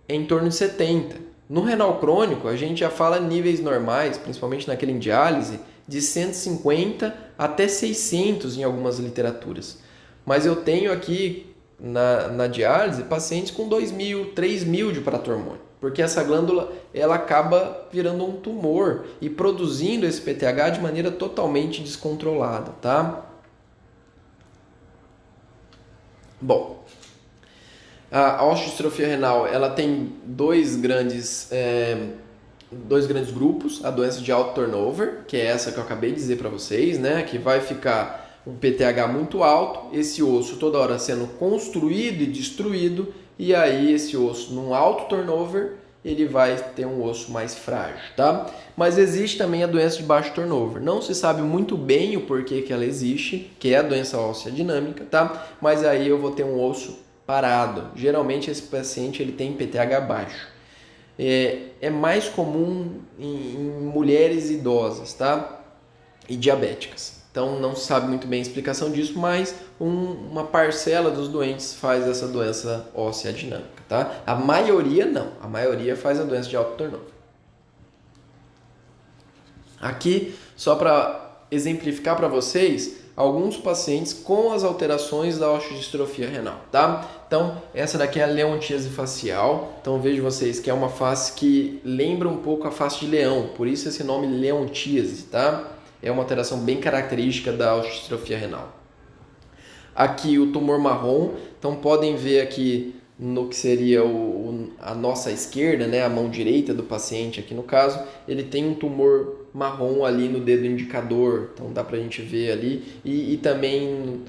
é em torno de 70. No renal crônico, a gente já fala níveis normais, principalmente naquele em diálise, de 150 até 600 em algumas literaturas. Mas eu tenho aqui na diálise pacientes com 2.000, 3.000 de paratormônio, porque essa glândula ela acaba virando um tumor e produzindo esse PTH de maneira totalmente descontrolada, tá? Bom, a osteostrofia renal ela tem dois grandes grupos, a doença de alto turnover, que é essa que eu acabei de dizer para vocês, né, que vai ficar um PTH muito alto, esse osso toda hora sendo construído e destruído, e aí esse osso num alto turnover, ele vai ter um osso mais frágil, tá? Mas existe também a doença de baixo turnover. Não se sabe muito bem o porquê que ela existe, que é a doença óssea dinâmica, tá? Mas aí eu vou ter um osso parado. Geralmente esse paciente ele tem PTH baixo. É mais comum em mulheres idosas, tá? E diabéticas. Então não se sabe muito bem a explicação disso, mas uma parcela dos doentes faz essa doença óssea dinâmica, tá? A maioria não, a maioria faz a doença de alto turnover. Aqui, só para exemplificar para vocês, alguns pacientes com as alterações da osteodistrofia renal, tá? Então, essa daqui é a leontíase facial. Então, vejo vocês que é uma face que lembra um pouco a face de leão, por isso esse nome leontíase, tá? É uma alteração bem característica da osteodistrofia renal. Aqui o tumor marrom, então podem ver aqui no que seria a nossa esquerda, né, a mão direita do paciente aqui no caso, ele tem um tumor marrom ali no dedo indicador, então dá pra gente ver ali, e também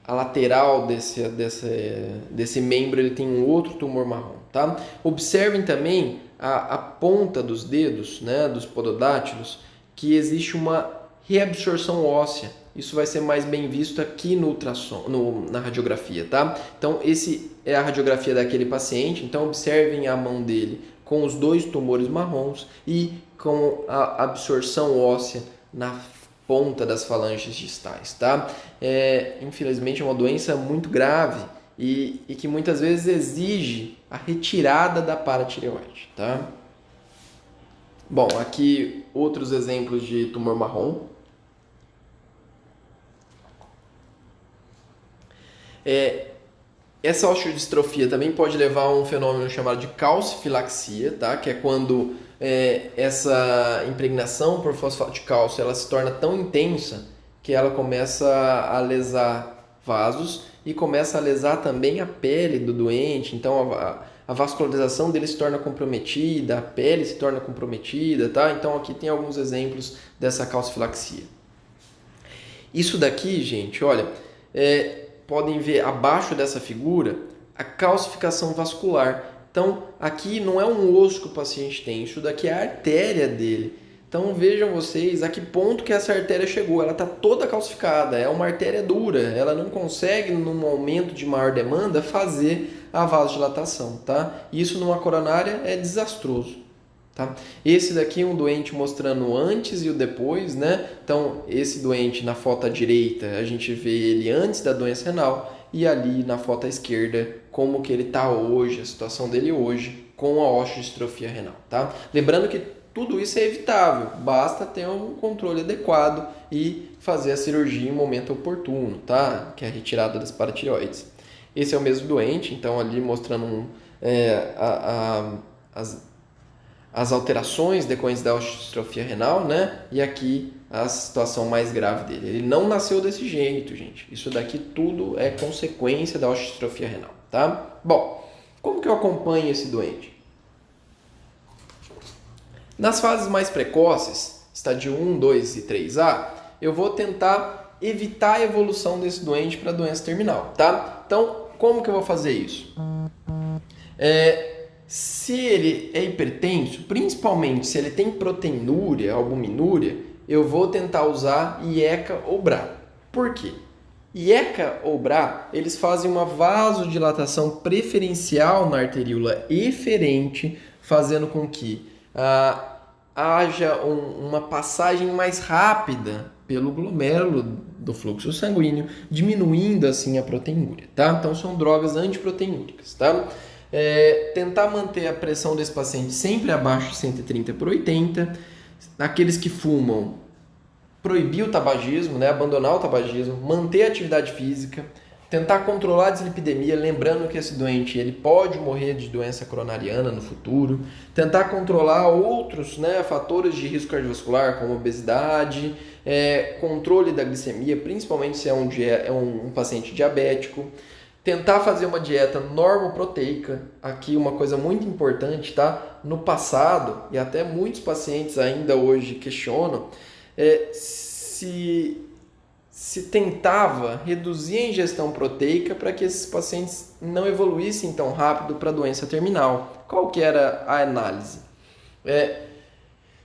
a lateral desse membro ele tem um outro tumor marrom, tá? Observem também a ponta dos dedos, né, dos pododátilos, que existe uma reabsorção óssea. Isso vai ser mais bem visto aqui no ultrassom, na radiografia, tá? Então, esse é a radiografia daquele paciente. Então, observem a mão dele com os dois tumores marrons e com a absorção óssea na ponta das falanges distais, tá? Infelizmente, é uma doença muito grave e que muitas vezes exige a retirada da paratireoide, tá? Bom, aqui outros exemplos de tumor marrom. Essa osteodistrofia também pode levar a um fenômeno chamado de calcifilaxia, tá? Que é quando essa impregnação por fosfato de cálcio ela se torna tão intensa que ela começa a lesar vasos e começa a lesar também a pele do doente. Então a vascularização dele se torna comprometida, a pele se torna comprometida, tá? Então aqui tem alguns exemplos dessa calcifilaxia. Isso daqui, gente, olha, podem ver abaixo dessa figura a calcificação vascular. Então, aqui não é um osso que o paciente tem, isso daqui é a artéria dele. Então, vejam vocês a que ponto que essa artéria chegou. Ela está toda calcificada, é uma artéria dura, ela não consegue, num momento de maior demanda, fazer a vasodilatação, tá? Isso numa coronária é desastroso. Tá? Esse daqui é um doente mostrando o antes e o depois, né? Então, esse doente na foto à direita, a gente vê ele antes da doença renal e ali na foto à esquerda, como que ele está hoje, a situação dele hoje com a osteodistrofia renal, tá? Lembrando que tudo isso é evitável, basta ter um controle adequado e fazer a cirurgia em momento oportuno, tá? Que é a retirada das paratireoides. Esse é o mesmo doente, então ali mostrando as alterações decorrentes da osteodistrofia renal, né? E aqui a situação mais grave dele. Ele não nasceu desse jeito, gente. Isso daqui tudo é consequência da osteodistrofia renal, tá? Bom, como que eu acompanho esse doente? Nas fases mais precoces, estádio 1, 2 e 3A, eu vou tentar evitar a evolução desse doente para a doença terminal, tá? Então, como que eu vou fazer isso? Se ele é hipertenso, principalmente se ele tem proteinúria, albuminúria, eu vou tentar usar IECA ou BRA. Por quê? IECA ou BRA, eles fazem uma vasodilatação preferencial na arteríola eferente, fazendo com que haja uma passagem mais rápida pelo glomérulo do fluxo sanguíneo, diminuindo assim a proteinúria, tá? Então são drogas antiproteinúricas, tá? Tentar manter a pressão desse paciente sempre abaixo de 130/80. Aqueles que fumam, proibir o tabagismo, né? Abandonar o tabagismo, manter a atividade física, tentar controlar a dislipidemia, lembrando que esse doente ele pode morrer de doença coronariana no futuro, tentar controlar outros, né, fatores de risco cardiovascular, como obesidade, controle da glicemia, principalmente se é um paciente diabético, tentar fazer uma dieta normoproteica. Aqui uma coisa muito importante, tá? No passado, e até muitos pacientes ainda hoje questionam, se se tentava reduzir a ingestão proteica para que esses pacientes não evoluíssem tão rápido para a doença terminal. Qual que era a análise?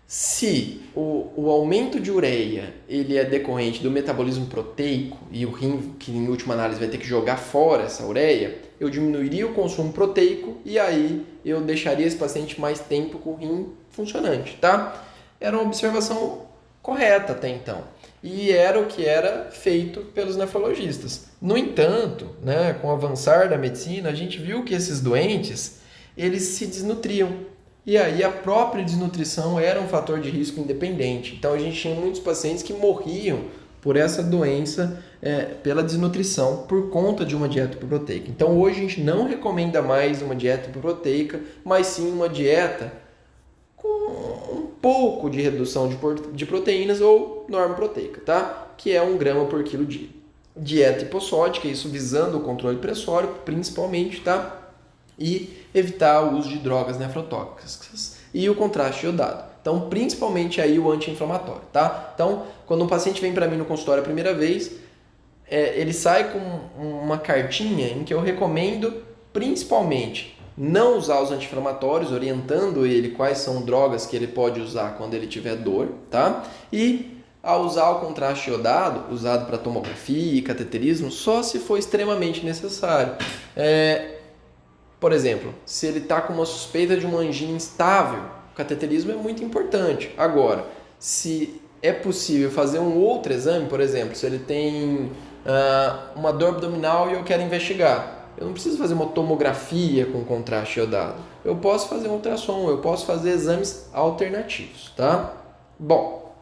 Se o aumento de ureia ele é decorrente do metabolismo proteico e o rim, que em última análise vai ter que jogar fora essa ureia, eu diminuiria o consumo proteico e aí eu deixaria esse paciente mais tempo com o rim funcionante, tá? Era uma observação correta até então. E era o que era feito pelos nefrologistas. No entanto, né, com o avançar da medicina, a gente viu que esses doentes eles se desnutriam. E aí a própria desnutrição era um fator de risco independente. Então a gente tinha muitos pacientes que morriam por essa doença, pela desnutrição, por conta de uma dieta hipoproteica. Então hoje a gente não recomenda mais uma dieta hipoproteica, mas sim uma dieta com um pouco de redução de proteínas ou norma proteica, tá? Que é 1 grama por quilo dia. Dieta hipossódica, isso visando o controle pressórico, principalmente, tá? E evitar o uso de drogas nefrotóxicas e o contraste iodado. Então, principalmente aí o anti-inflamatório, tá? Então, quando um paciente vem para mim no consultório a primeira vez, ele sai com uma cartinha em que eu recomendo principalmente não usar os anti-inflamatórios, orientando ele quais são drogas que ele pode usar quando ele tiver dor, tá? E a usar o contraste iodado, usado para tomografia e cateterismo, só se for extremamente necessário. Por exemplo, se ele está com uma suspeita de uma angina instável, o cateterismo é muito importante. Agora, se é possível fazer um outro exame, por exemplo, se ele tem uma dor abdominal e eu quero investigar, eu não preciso fazer uma tomografia com contraste iodado. Eu posso fazer um ultrassom, eu posso fazer exames alternativos, tá? Bom,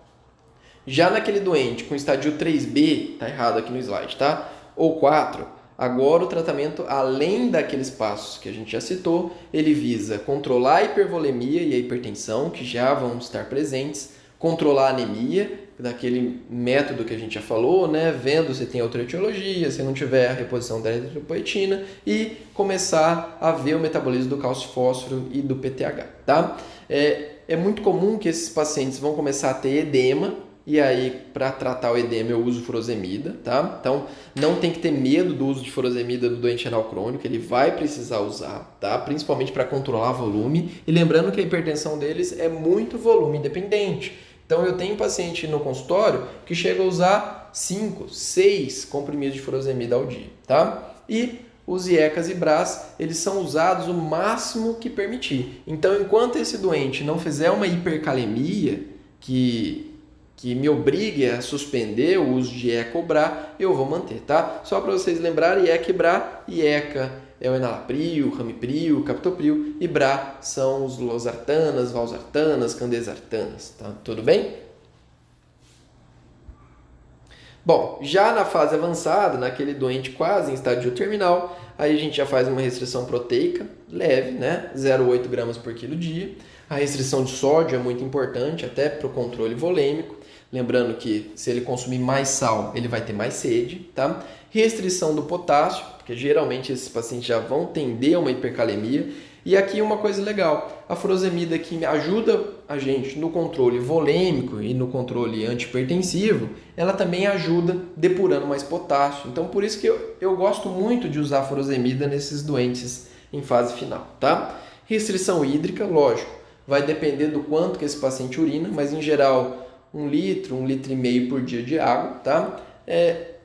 já naquele doente com estadio 3B, tá errado aqui no slide, tá? Ou 4, agora o tratamento, além daqueles passos que a gente já citou, ele visa controlar a hipervolemia e a hipertensão, que já vão estar presentes, controlar a anemia, daquele método que a gente já falou, né? Vendo se tem outra etiologia, se não tiver a reposição da eritropoetina, e começar a ver o metabolismo do cálcio fósforo e do PTH, tá? É muito comum que esses pacientes vão começar a ter edema, e aí, para tratar o edema, eu uso furosemida, tá? Então, não tem que ter medo do uso de furosemida no doente renal crônico, ele vai precisar usar, tá? Principalmente para controlar volume. E lembrando que a hipertensão deles é muito volume independente. Então, eu tenho paciente no consultório que chega a usar 5, 6 comprimidos de furosemida ao dia, tá? E os IECAs e BRAS, eles são usados o máximo que permitir. Então, enquanto esse doente não fizer uma hipercalemia, que me obrigue a suspender o uso de IECA ou BRA, eu vou manter, tá? Só para vocês lembrarem, IECA e BRA, IECA é o enalapril, ramipril, captopril, e BRA são os losartanas, valsartanas, candesartanas, tá? Tudo bem? Bom, já na fase avançada, naquele doente quase em estádio terminal, aí a gente já faz uma restrição proteica leve, né? 0,8 gramas por quilo dia. A restrição de sódio é muito importante, até para o controle volêmico. Lembrando que se ele consumir mais sal, ele vai ter mais sede, tá? Restrição do potássio, porque geralmente esses pacientes já vão tender a uma hipercalemia. E aqui uma coisa legal, a furosemida que ajuda a gente no controle volêmico e no controle antihipertensivo, ela também ajuda depurando mais potássio. Então por isso que eu gosto muito de usar a furosemida nesses doentes em fase final, tá? Restrição hídrica, lógico, vai depender do quanto que esse paciente urina, mas em geral 1 litro, 1,5 litro por dia de água, tá?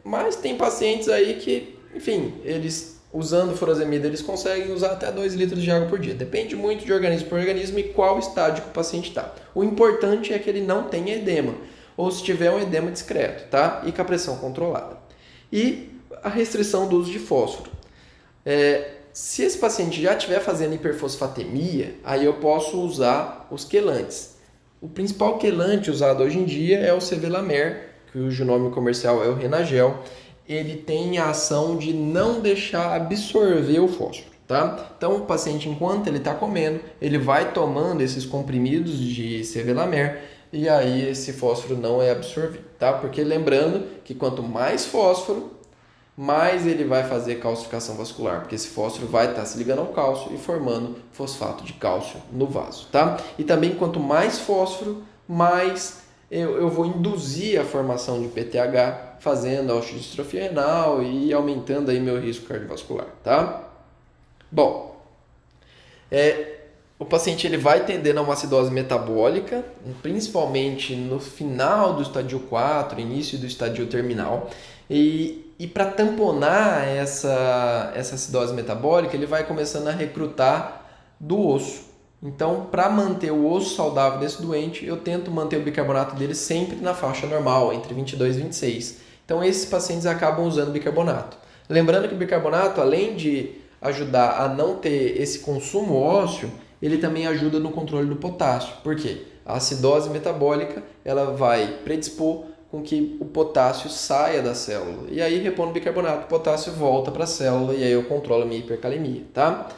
Mas tem pacientes aí que, enfim, eles usando furosemida, eles conseguem usar até 2 litros de água por dia. Depende muito de organismo por organismo e qual estágio que o paciente está. O importante é que ele não tenha edema, ou se tiver um edema discreto, tá? E com a pressão controlada. E a restrição do uso de fósforo. Se esse paciente já estiver fazendo hiperfosfatemia, aí eu posso usar os quelantes. O principal quelante usado hoje em dia é o Sevelamer, cujo nome comercial é o Renagel. Ele tem a ação de não deixar absorver o fósforo, tá? Então, o paciente, enquanto ele está comendo, ele vai tomando esses comprimidos de Sevelamer e aí esse fósforo não é absorvido, tá? Porque lembrando que quanto mais fósforo, mais ele vai fazer calcificação vascular, porque esse fósforo vai estar se ligando ao cálcio e formando fosfato de cálcio no vaso, tá? E também quanto mais fósforo, mais eu vou induzir a formação de PTH, fazendo autodistrofia renal e aumentando aí meu risco cardiovascular, tá? Bom, o paciente ele vai tendendo a uma acidose metabólica, principalmente no final do estadio 4, início do estadio terminal. E para tamponar essa acidose metabólica, ele vai começando a recrutar do osso. Então, para manter o osso saudável desse doente, eu tento manter o bicarbonato dele sempre na faixa normal, entre 22 e 26. Então, esses pacientes acabam usando bicarbonato. Lembrando que o bicarbonato, além de ajudar a não ter esse consumo ósseo, ele também ajuda no controle do potássio. Por quê? A acidose metabólica ela vai predispor com que o potássio saia da célula. E aí, repondo bicarbonato, o potássio volta para a célula e aí eu controlo a minha hipercalemia, tá?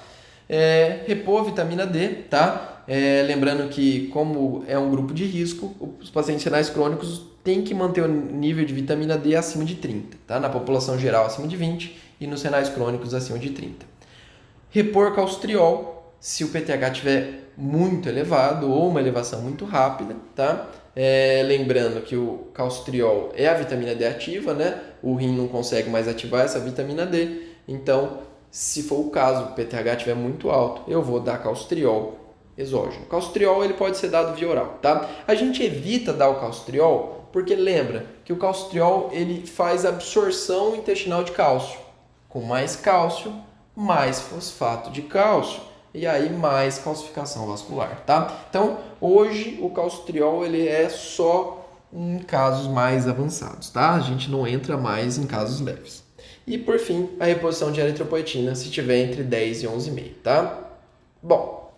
Repor a vitamina D, tá? Lembrando que, como é um grupo de risco, os pacientes renais crônicos têm que manter o nível de vitamina D acima de 30, tá? Na população geral, acima de 20 e nos renais crônicos, acima de 30. Repor calcitriol, se o PTH estiver muito elevado ou uma elevação muito rápida, tá? Lembrando que o calcitriol é a vitamina D ativa, né? O rim não consegue mais ativar essa vitamina D, então, se for o caso, o PTH estiver muito alto, eu vou dar calcitriol exógeno. O calcitriol ele pode ser dado via oral, tá? A gente evita dar o calcitriol porque lembra que o calcitriol ele faz absorção intestinal de cálcio. Com mais cálcio, mais fosfato de cálcio e aí mais calcificação vascular, tá? Então, hoje o calcitriol ele é só em casos mais avançados, tá? A gente não entra mais em casos leves. E por fim, a reposição de eritropoetina se tiver entre 10 e 11,5, tá? Bom,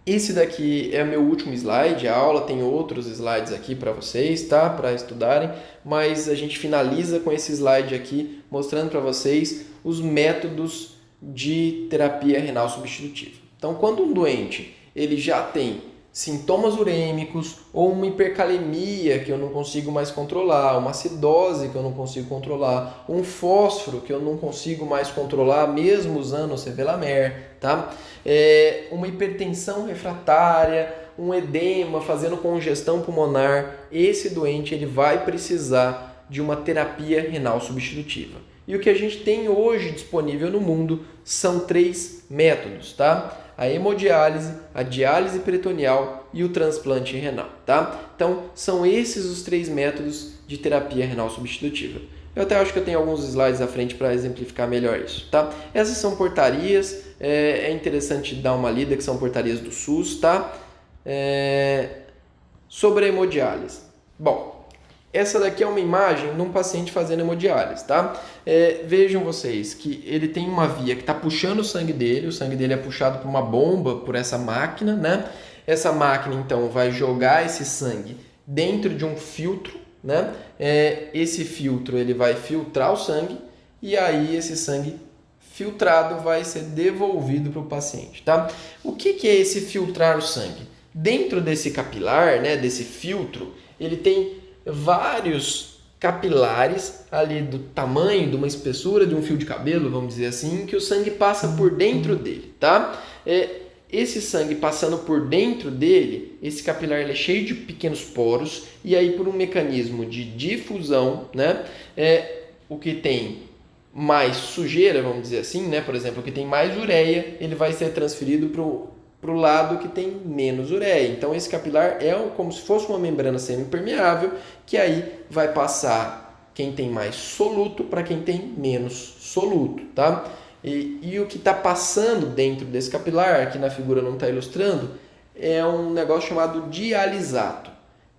esse daqui é o meu último slide, a aula tem outros slides aqui para vocês, tá? Para estudarem, mas a gente finaliza com esse slide aqui, mostrando para vocês os métodos de terapia renal substitutiva. Então, quando um doente ele já tem sintomas urêmicos ou uma hipercalemia que eu não consigo mais controlar, uma acidose que eu não consigo controlar, um fósforo que eu não consigo mais controlar mesmo usando o sevelamer, tá? Uma hipertensão refratária, um edema fazendo congestão pulmonar, esse doente ele vai precisar de uma terapia renal substitutiva. E o que a gente tem hoje disponível no mundo são 3 métodos, tá? A hemodiálise, a diálise peritoneal e o transplante renal, tá? Então, são esses os 3 métodos de terapia renal substitutiva. Eu até acho que eu tenho alguns slides à frente para exemplificar melhor isso, tá? Essas são portarias, é interessante dar uma lida, que são portarias do SUS, tá? Sobre a hemodiálise. Bom, essa daqui é uma imagem de um paciente fazendo hemodiálise, tá? Vejam vocês que ele tem uma via que está puxando o sangue dele é puxado por uma bomba, por essa máquina, né? Essa máquina, então, vai jogar esse sangue dentro de um filtro, né? Esse filtro, ele vai filtrar o sangue e aí esse sangue filtrado vai ser devolvido para o paciente, tá? O que é esse filtrar o sangue? Dentro desse capilar, né, desse filtro, ele tem vários capilares ali do tamanho, de uma espessura de um fio de cabelo, vamos dizer assim, que o sangue passa por dentro dele, tá? Esse sangue passando por dentro dele, esse capilar ele é cheio de pequenos poros e aí por um mecanismo de difusão, né? O que tem mais sujeira, vamos dizer assim, né? Por exemplo, o que tem mais ureia, ele vai ser transferido para o lado que tem menos ureia. Então, esse capilar é como se fosse uma membrana semipermeável, que aí vai passar quem tem mais soluto para quem tem menos soluto, tá? E o que está passando dentro desse capilar, aqui na figura não está ilustrando, é um negócio chamado dialisato,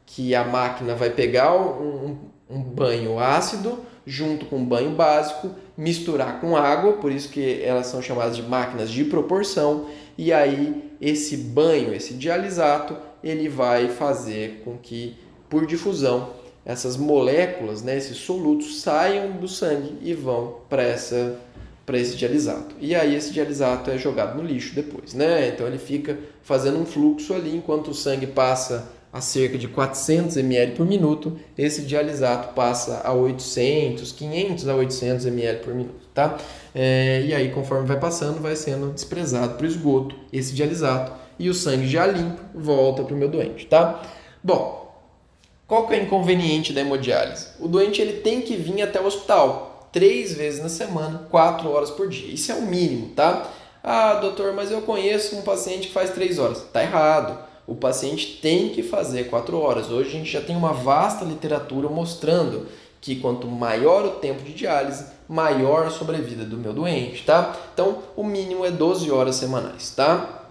que a máquina vai pegar um banho ácido junto com um banho básico, misturar com água, por isso que elas são chamadas de máquinas de proporção, e aí esse banho, esse dialisato, ele vai fazer com que, por difusão, essas moléculas, né, esses solutos, saiam do sangue e vão para esse dialisato. E aí esse dialisato é jogado no lixo depois, né? Então ele fica fazendo um fluxo ali, enquanto o sangue passa a cerca de 400 ml por minuto, esse dialisato passa a 500 a 800 ml por minuto, tá? E aí, conforme vai passando, vai sendo desprezado para o esgoto esse dialisato e o sangue já limpo volta para o meu doente, tá? Bom, Qual que é o inconveniente da hemodiálise? O doente ele tem que vir até o hospital 3 vezes na semana, 4 horas por dia. Isso é o mínimo, tá? Ah, doutor, mas eu conheço um paciente que faz 3 horas. Tá errado. O paciente tem que fazer 4 horas. Hoje a gente já tem uma vasta literatura mostrando que quanto maior o tempo de diálise, maior a sobrevida do meu doente, tá? Então, o mínimo é 12 horas semanais, tá?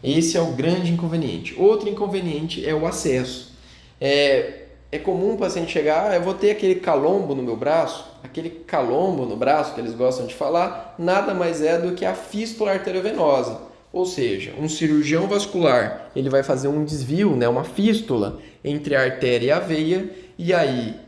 Esse é o grande inconveniente. Outro inconveniente é o acesso. É comum o paciente chegar, eu vou ter aquele calombo no meu braço. Aquele calombo no braço que eles gostam de falar, nada mais é do que a fístula arteriovenosa. Ou seja, um cirurgião vascular, ele vai fazer um desvio, né, uma fístula entre a artéria e a veia, e aí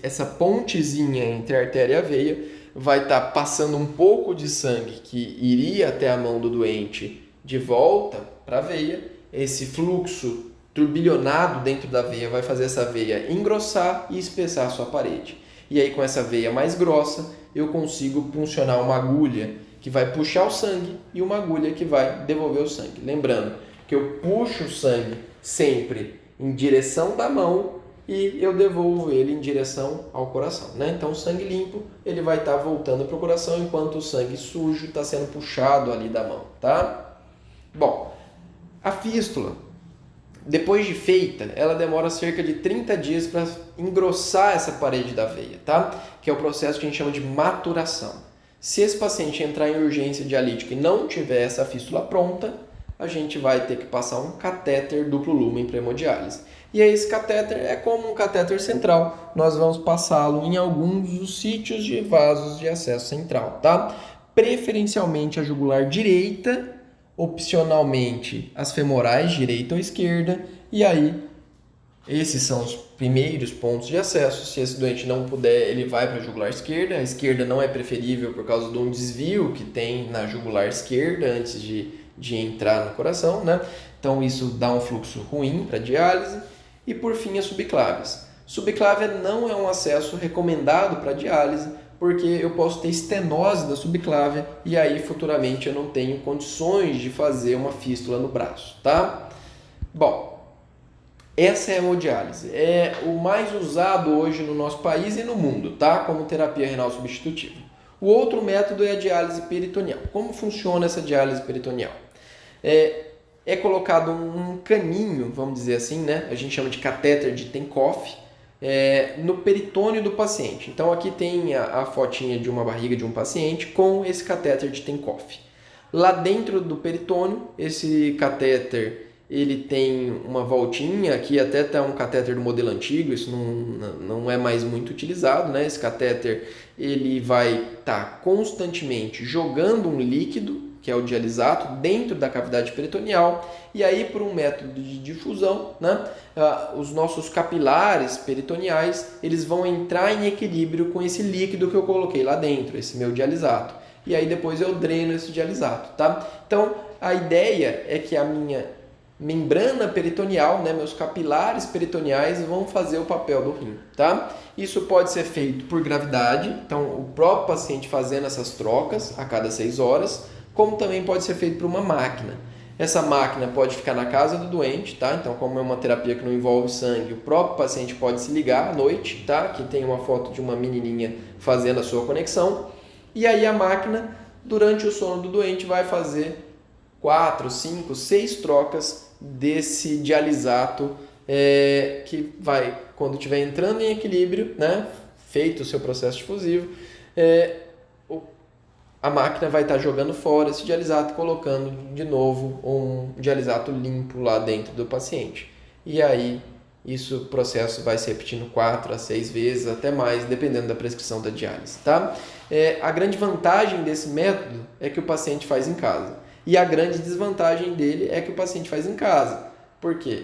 essa pontezinha entre a artéria e a veia vai estar passando um pouco de sangue que iria até a mão do doente de volta para a veia. Esse fluxo turbilhonado dentro da veia vai fazer essa veia engrossar e espessar a sua parede. E aí com essa veia mais grossa eu consigo puncionar uma agulha que vai puxar o sangue e uma agulha que vai devolver o sangue. Lembrando que eu puxo o sangue sempre em direção da mão e eu devolvo ele em direção ao coração, né? Então o sangue limpo ele vai estar voltando para o coração enquanto o sangue sujo está sendo puxado ali da mão, tá? Bom, a fístula, depois de feita, ela demora cerca de 30 dias para engrossar essa parede da veia, tá? Que é o processo que a gente chama de maturação. Se esse paciente entrar em urgência dialítica e não tiver essa fístula pronta, a gente vai ter que passar um catéter duplo lumen para hemodiálise. E aí esse catéter é como um catéter central. Nós vamos passá-lo em alguns dos sítios de vasos de acesso central, tá? Preferencialmente a jugular direita, opcionalmente as femorais direita ou esquerda, e aí esses são os primeiros pontos de acesso. Se esse doente não puder, ele vai para a jugular esquerda. A esquerda não é preferível por causa de um desvio que tem na jugular esquerda antes de entrar no coração, né? Então isso dá um fluxo ruim para a diálise. E por fim as subclávias. Subclávia não é um acesso recomendado para diálise, porque eu posso ter estenose da subclávia e aí futuramente eu não tenho condições de fazer uma fístula no braço, tá? Bom, essa é a hemodiálise. É o mais usado hoje no nosso país e no mundo, tá? Como terapia renal substitutiva. O outro método é a diálise peritoneal. Como funciona essa diálise peritoneal? É colocado um caninho, vamos dizer assim, né? A gente chama de catéter de Tinkoff, no peritônio do paciente. Então aqui tem a fotinha de uma barriga de um paciente com esse catéter de Tinkoff. Lá dentro do peritônio, esse catéter ele tem uma voltinha, aqui até está um catéter do modelo antigo, isso não é mais muito utilizado, né? Esse catéter ele vai estar constantemente jogando um líquido, que é o dialisato, dentro da cavidade peritoneal, e aí por um método de difusão, né, os nossos capilares peritoneais eles vão entrar em equilíbrio com esse líquido que eu coloquei lá dentro, esse meu dialisato, e aí depois eu dreno esse dialisato, tá? Então a ideia é que a minha membrana peritoneal, né, meus capilares peritoneais vão fazer o papel do rim, tá? Isso pode ser feito por gravidade, então o próprio paciente fazendo essas trocas a cada 6 horas, como também pode ser feito por uma máquina. Essa máquina pode ficar na casa do doente, tá? Então, como é uma terapia que não envolve sangue, o próprio paciente pode se ligar à noite, tá? Aqui tem uma foto de uma menininha fazendo a sua conexão. E aí a máquina, durante o sono do doente, vai fazer 4, 5, 6 trocas desse dialisato que vai, quando estiver entrando em equilíbrio, né? Feito o seu processo difusivo, a máquina vai estar jogando fora esse dialisato, colocando de novo um dialisato limpo lá dentro do paciente. E aí, o processo vai se repetindo 4 a 6 vezes, até mais, dependendo da prescrição da diálise, tá? A grande vantagem desse método é que o paciente faz em casa. E a grande desvantagem dele é que o paciente faz em casa. Por quê?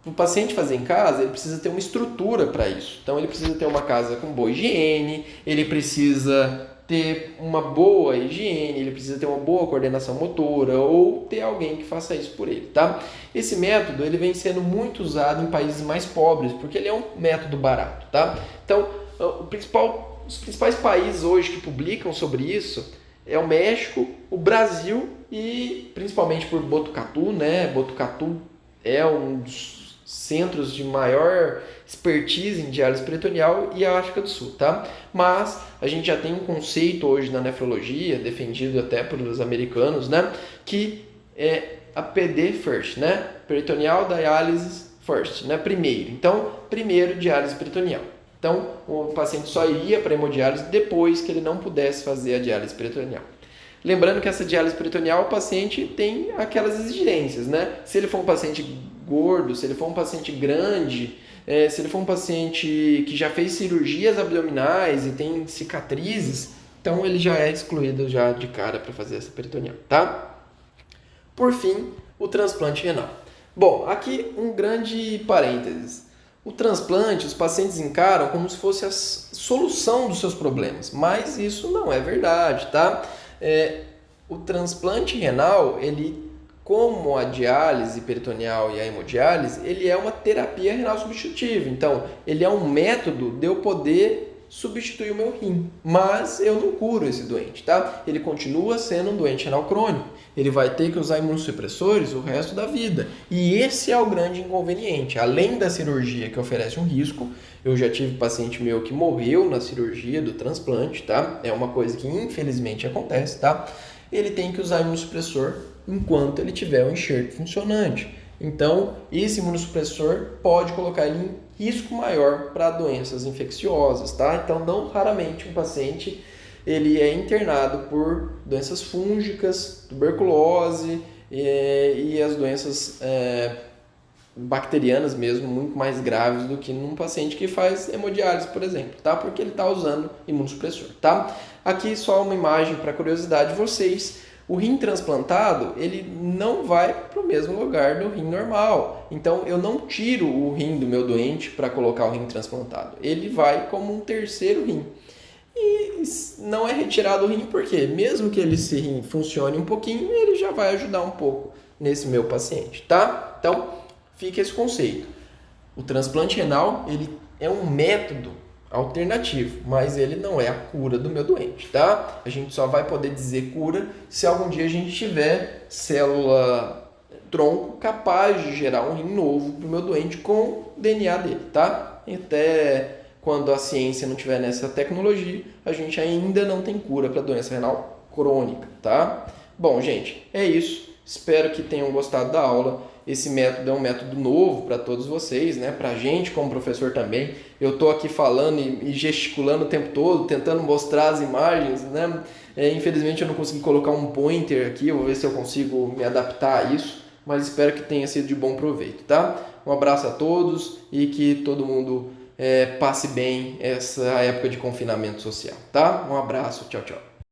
O paciente fazer em casa, ele precisa ter uma estrutura para isso. Então, ele precisa ter uma casa com boa higiene, ele precisa ter uma boa higiene, ele precisa ter uma boa coordenação motora ou ter alguém que faça isso por ele, tá? Esse método ele vem sendo muito usado em países mais pobres, porque ele é um método barato, tá? Então, os principais países hoje que publicam sobre isso é o México, o Brasil e principalmente por Botucatu, né? Botucatu é um dos centros de maior expertise em diálise peritoneal e a África do Sul, tá? Mas a gente já tem um conceito hoje na nefrologia, defendido até pelos americanos, né? Que é a PD first, né? Peritoneal dialysis first, né? Primeiro. Então, primeiro diálise peritoneal. Então, o paciente só iria para a hemodiálise depois que ele não pudesse fazer a diálise peritoneal. Lembrando que essa diálise peritoneal, o paciente tem aquelas exigências, né? Se ele for um paciente gordo, se ele for um paciente grande, se ele for um paciente que já fez cirurgias abdominais e tem cicatrizes, então ele já é excluído já de cara para fazer essa peritoneal, tá? Por fim, o transplante renal. Bom, aqui um grande parênteses. O transplante, os pacientes encaram como se fosse a solução dos seus problemas, mas isso não é verdade, tá? O transplante renal, ele, como a diálise peritoneal e a hemodiálise, ele é uma terapia renal substitutiva. Então, ele é um método de eu poder substituir o meu rim, mas eu não curo esse doente, tá? Ele continua sendo um doente renal crônico. Ele vai ter que usar imunossupressores o resto da vida. E esse é o grande inconveniente. Além da cirurgia que oferece um risco, eu já tive paciente meu que morreu na cirurgia do transplante, tá? É uma coisa que infelizmente acontece, tá? Ele tem que usar imunossupressor enquanto ele tiver o enxerto funcionante. Então, esse imunossupressor pode colocar ele em risco maior para doenças infecciosas, tá? Então, não raramente um paciente ele é internado por doenças fúngicas, tuberculose e as doenças bacterianas mesmo, muito mais graves do que num paciente que faz hemodiálise, por exemplo, tá? Porque ele está usando imunossupressor, tá? Aqui só uma imagem para curiosidade de vocês. O rim transplantado, ele não vai para o mesmo lugar do rim normal. Então, eu não tiro o rim do meu doente para colocar o rim transplantado. Ele vai como um terceiro rim. E não é retirado o rim porque, mesmo que esse rim funcione um pouquinho, ele já vai ajudar um pouco nesse meu paciente, tá? Então, fica esse conceito. O transplante renal, ele é um método alternativo, mas ele não é a cura do meu doente, tá? A gente só vai poder dizer cura se algum dia a gente tiver célula tronco capaz de gerar um rim novo para o meu doente com o DNA dele, tá? Até quando a ciência não tiver nessa tecnologia, a gente ainda não tem cura para doença renal crônica, tá? Bom, gente, é isso. Espero que tenham gostado da aula. Esse método é um método novo para todos vocês, né? Para a gente como professor também. Eu estou aqui falando e gesticulando o tempo todo, tentando mostrar as imagens, né? Infelizmente eu não consegui colocar um pointer aqui, eu vou ver se eu consigo me adaptar a isso, mas espero que tenha sido de bom proveito, tá? Um abraço a todos e que todo mundo passe bem essa época de confinamento social, tá? Um abraço, tchau, tchau.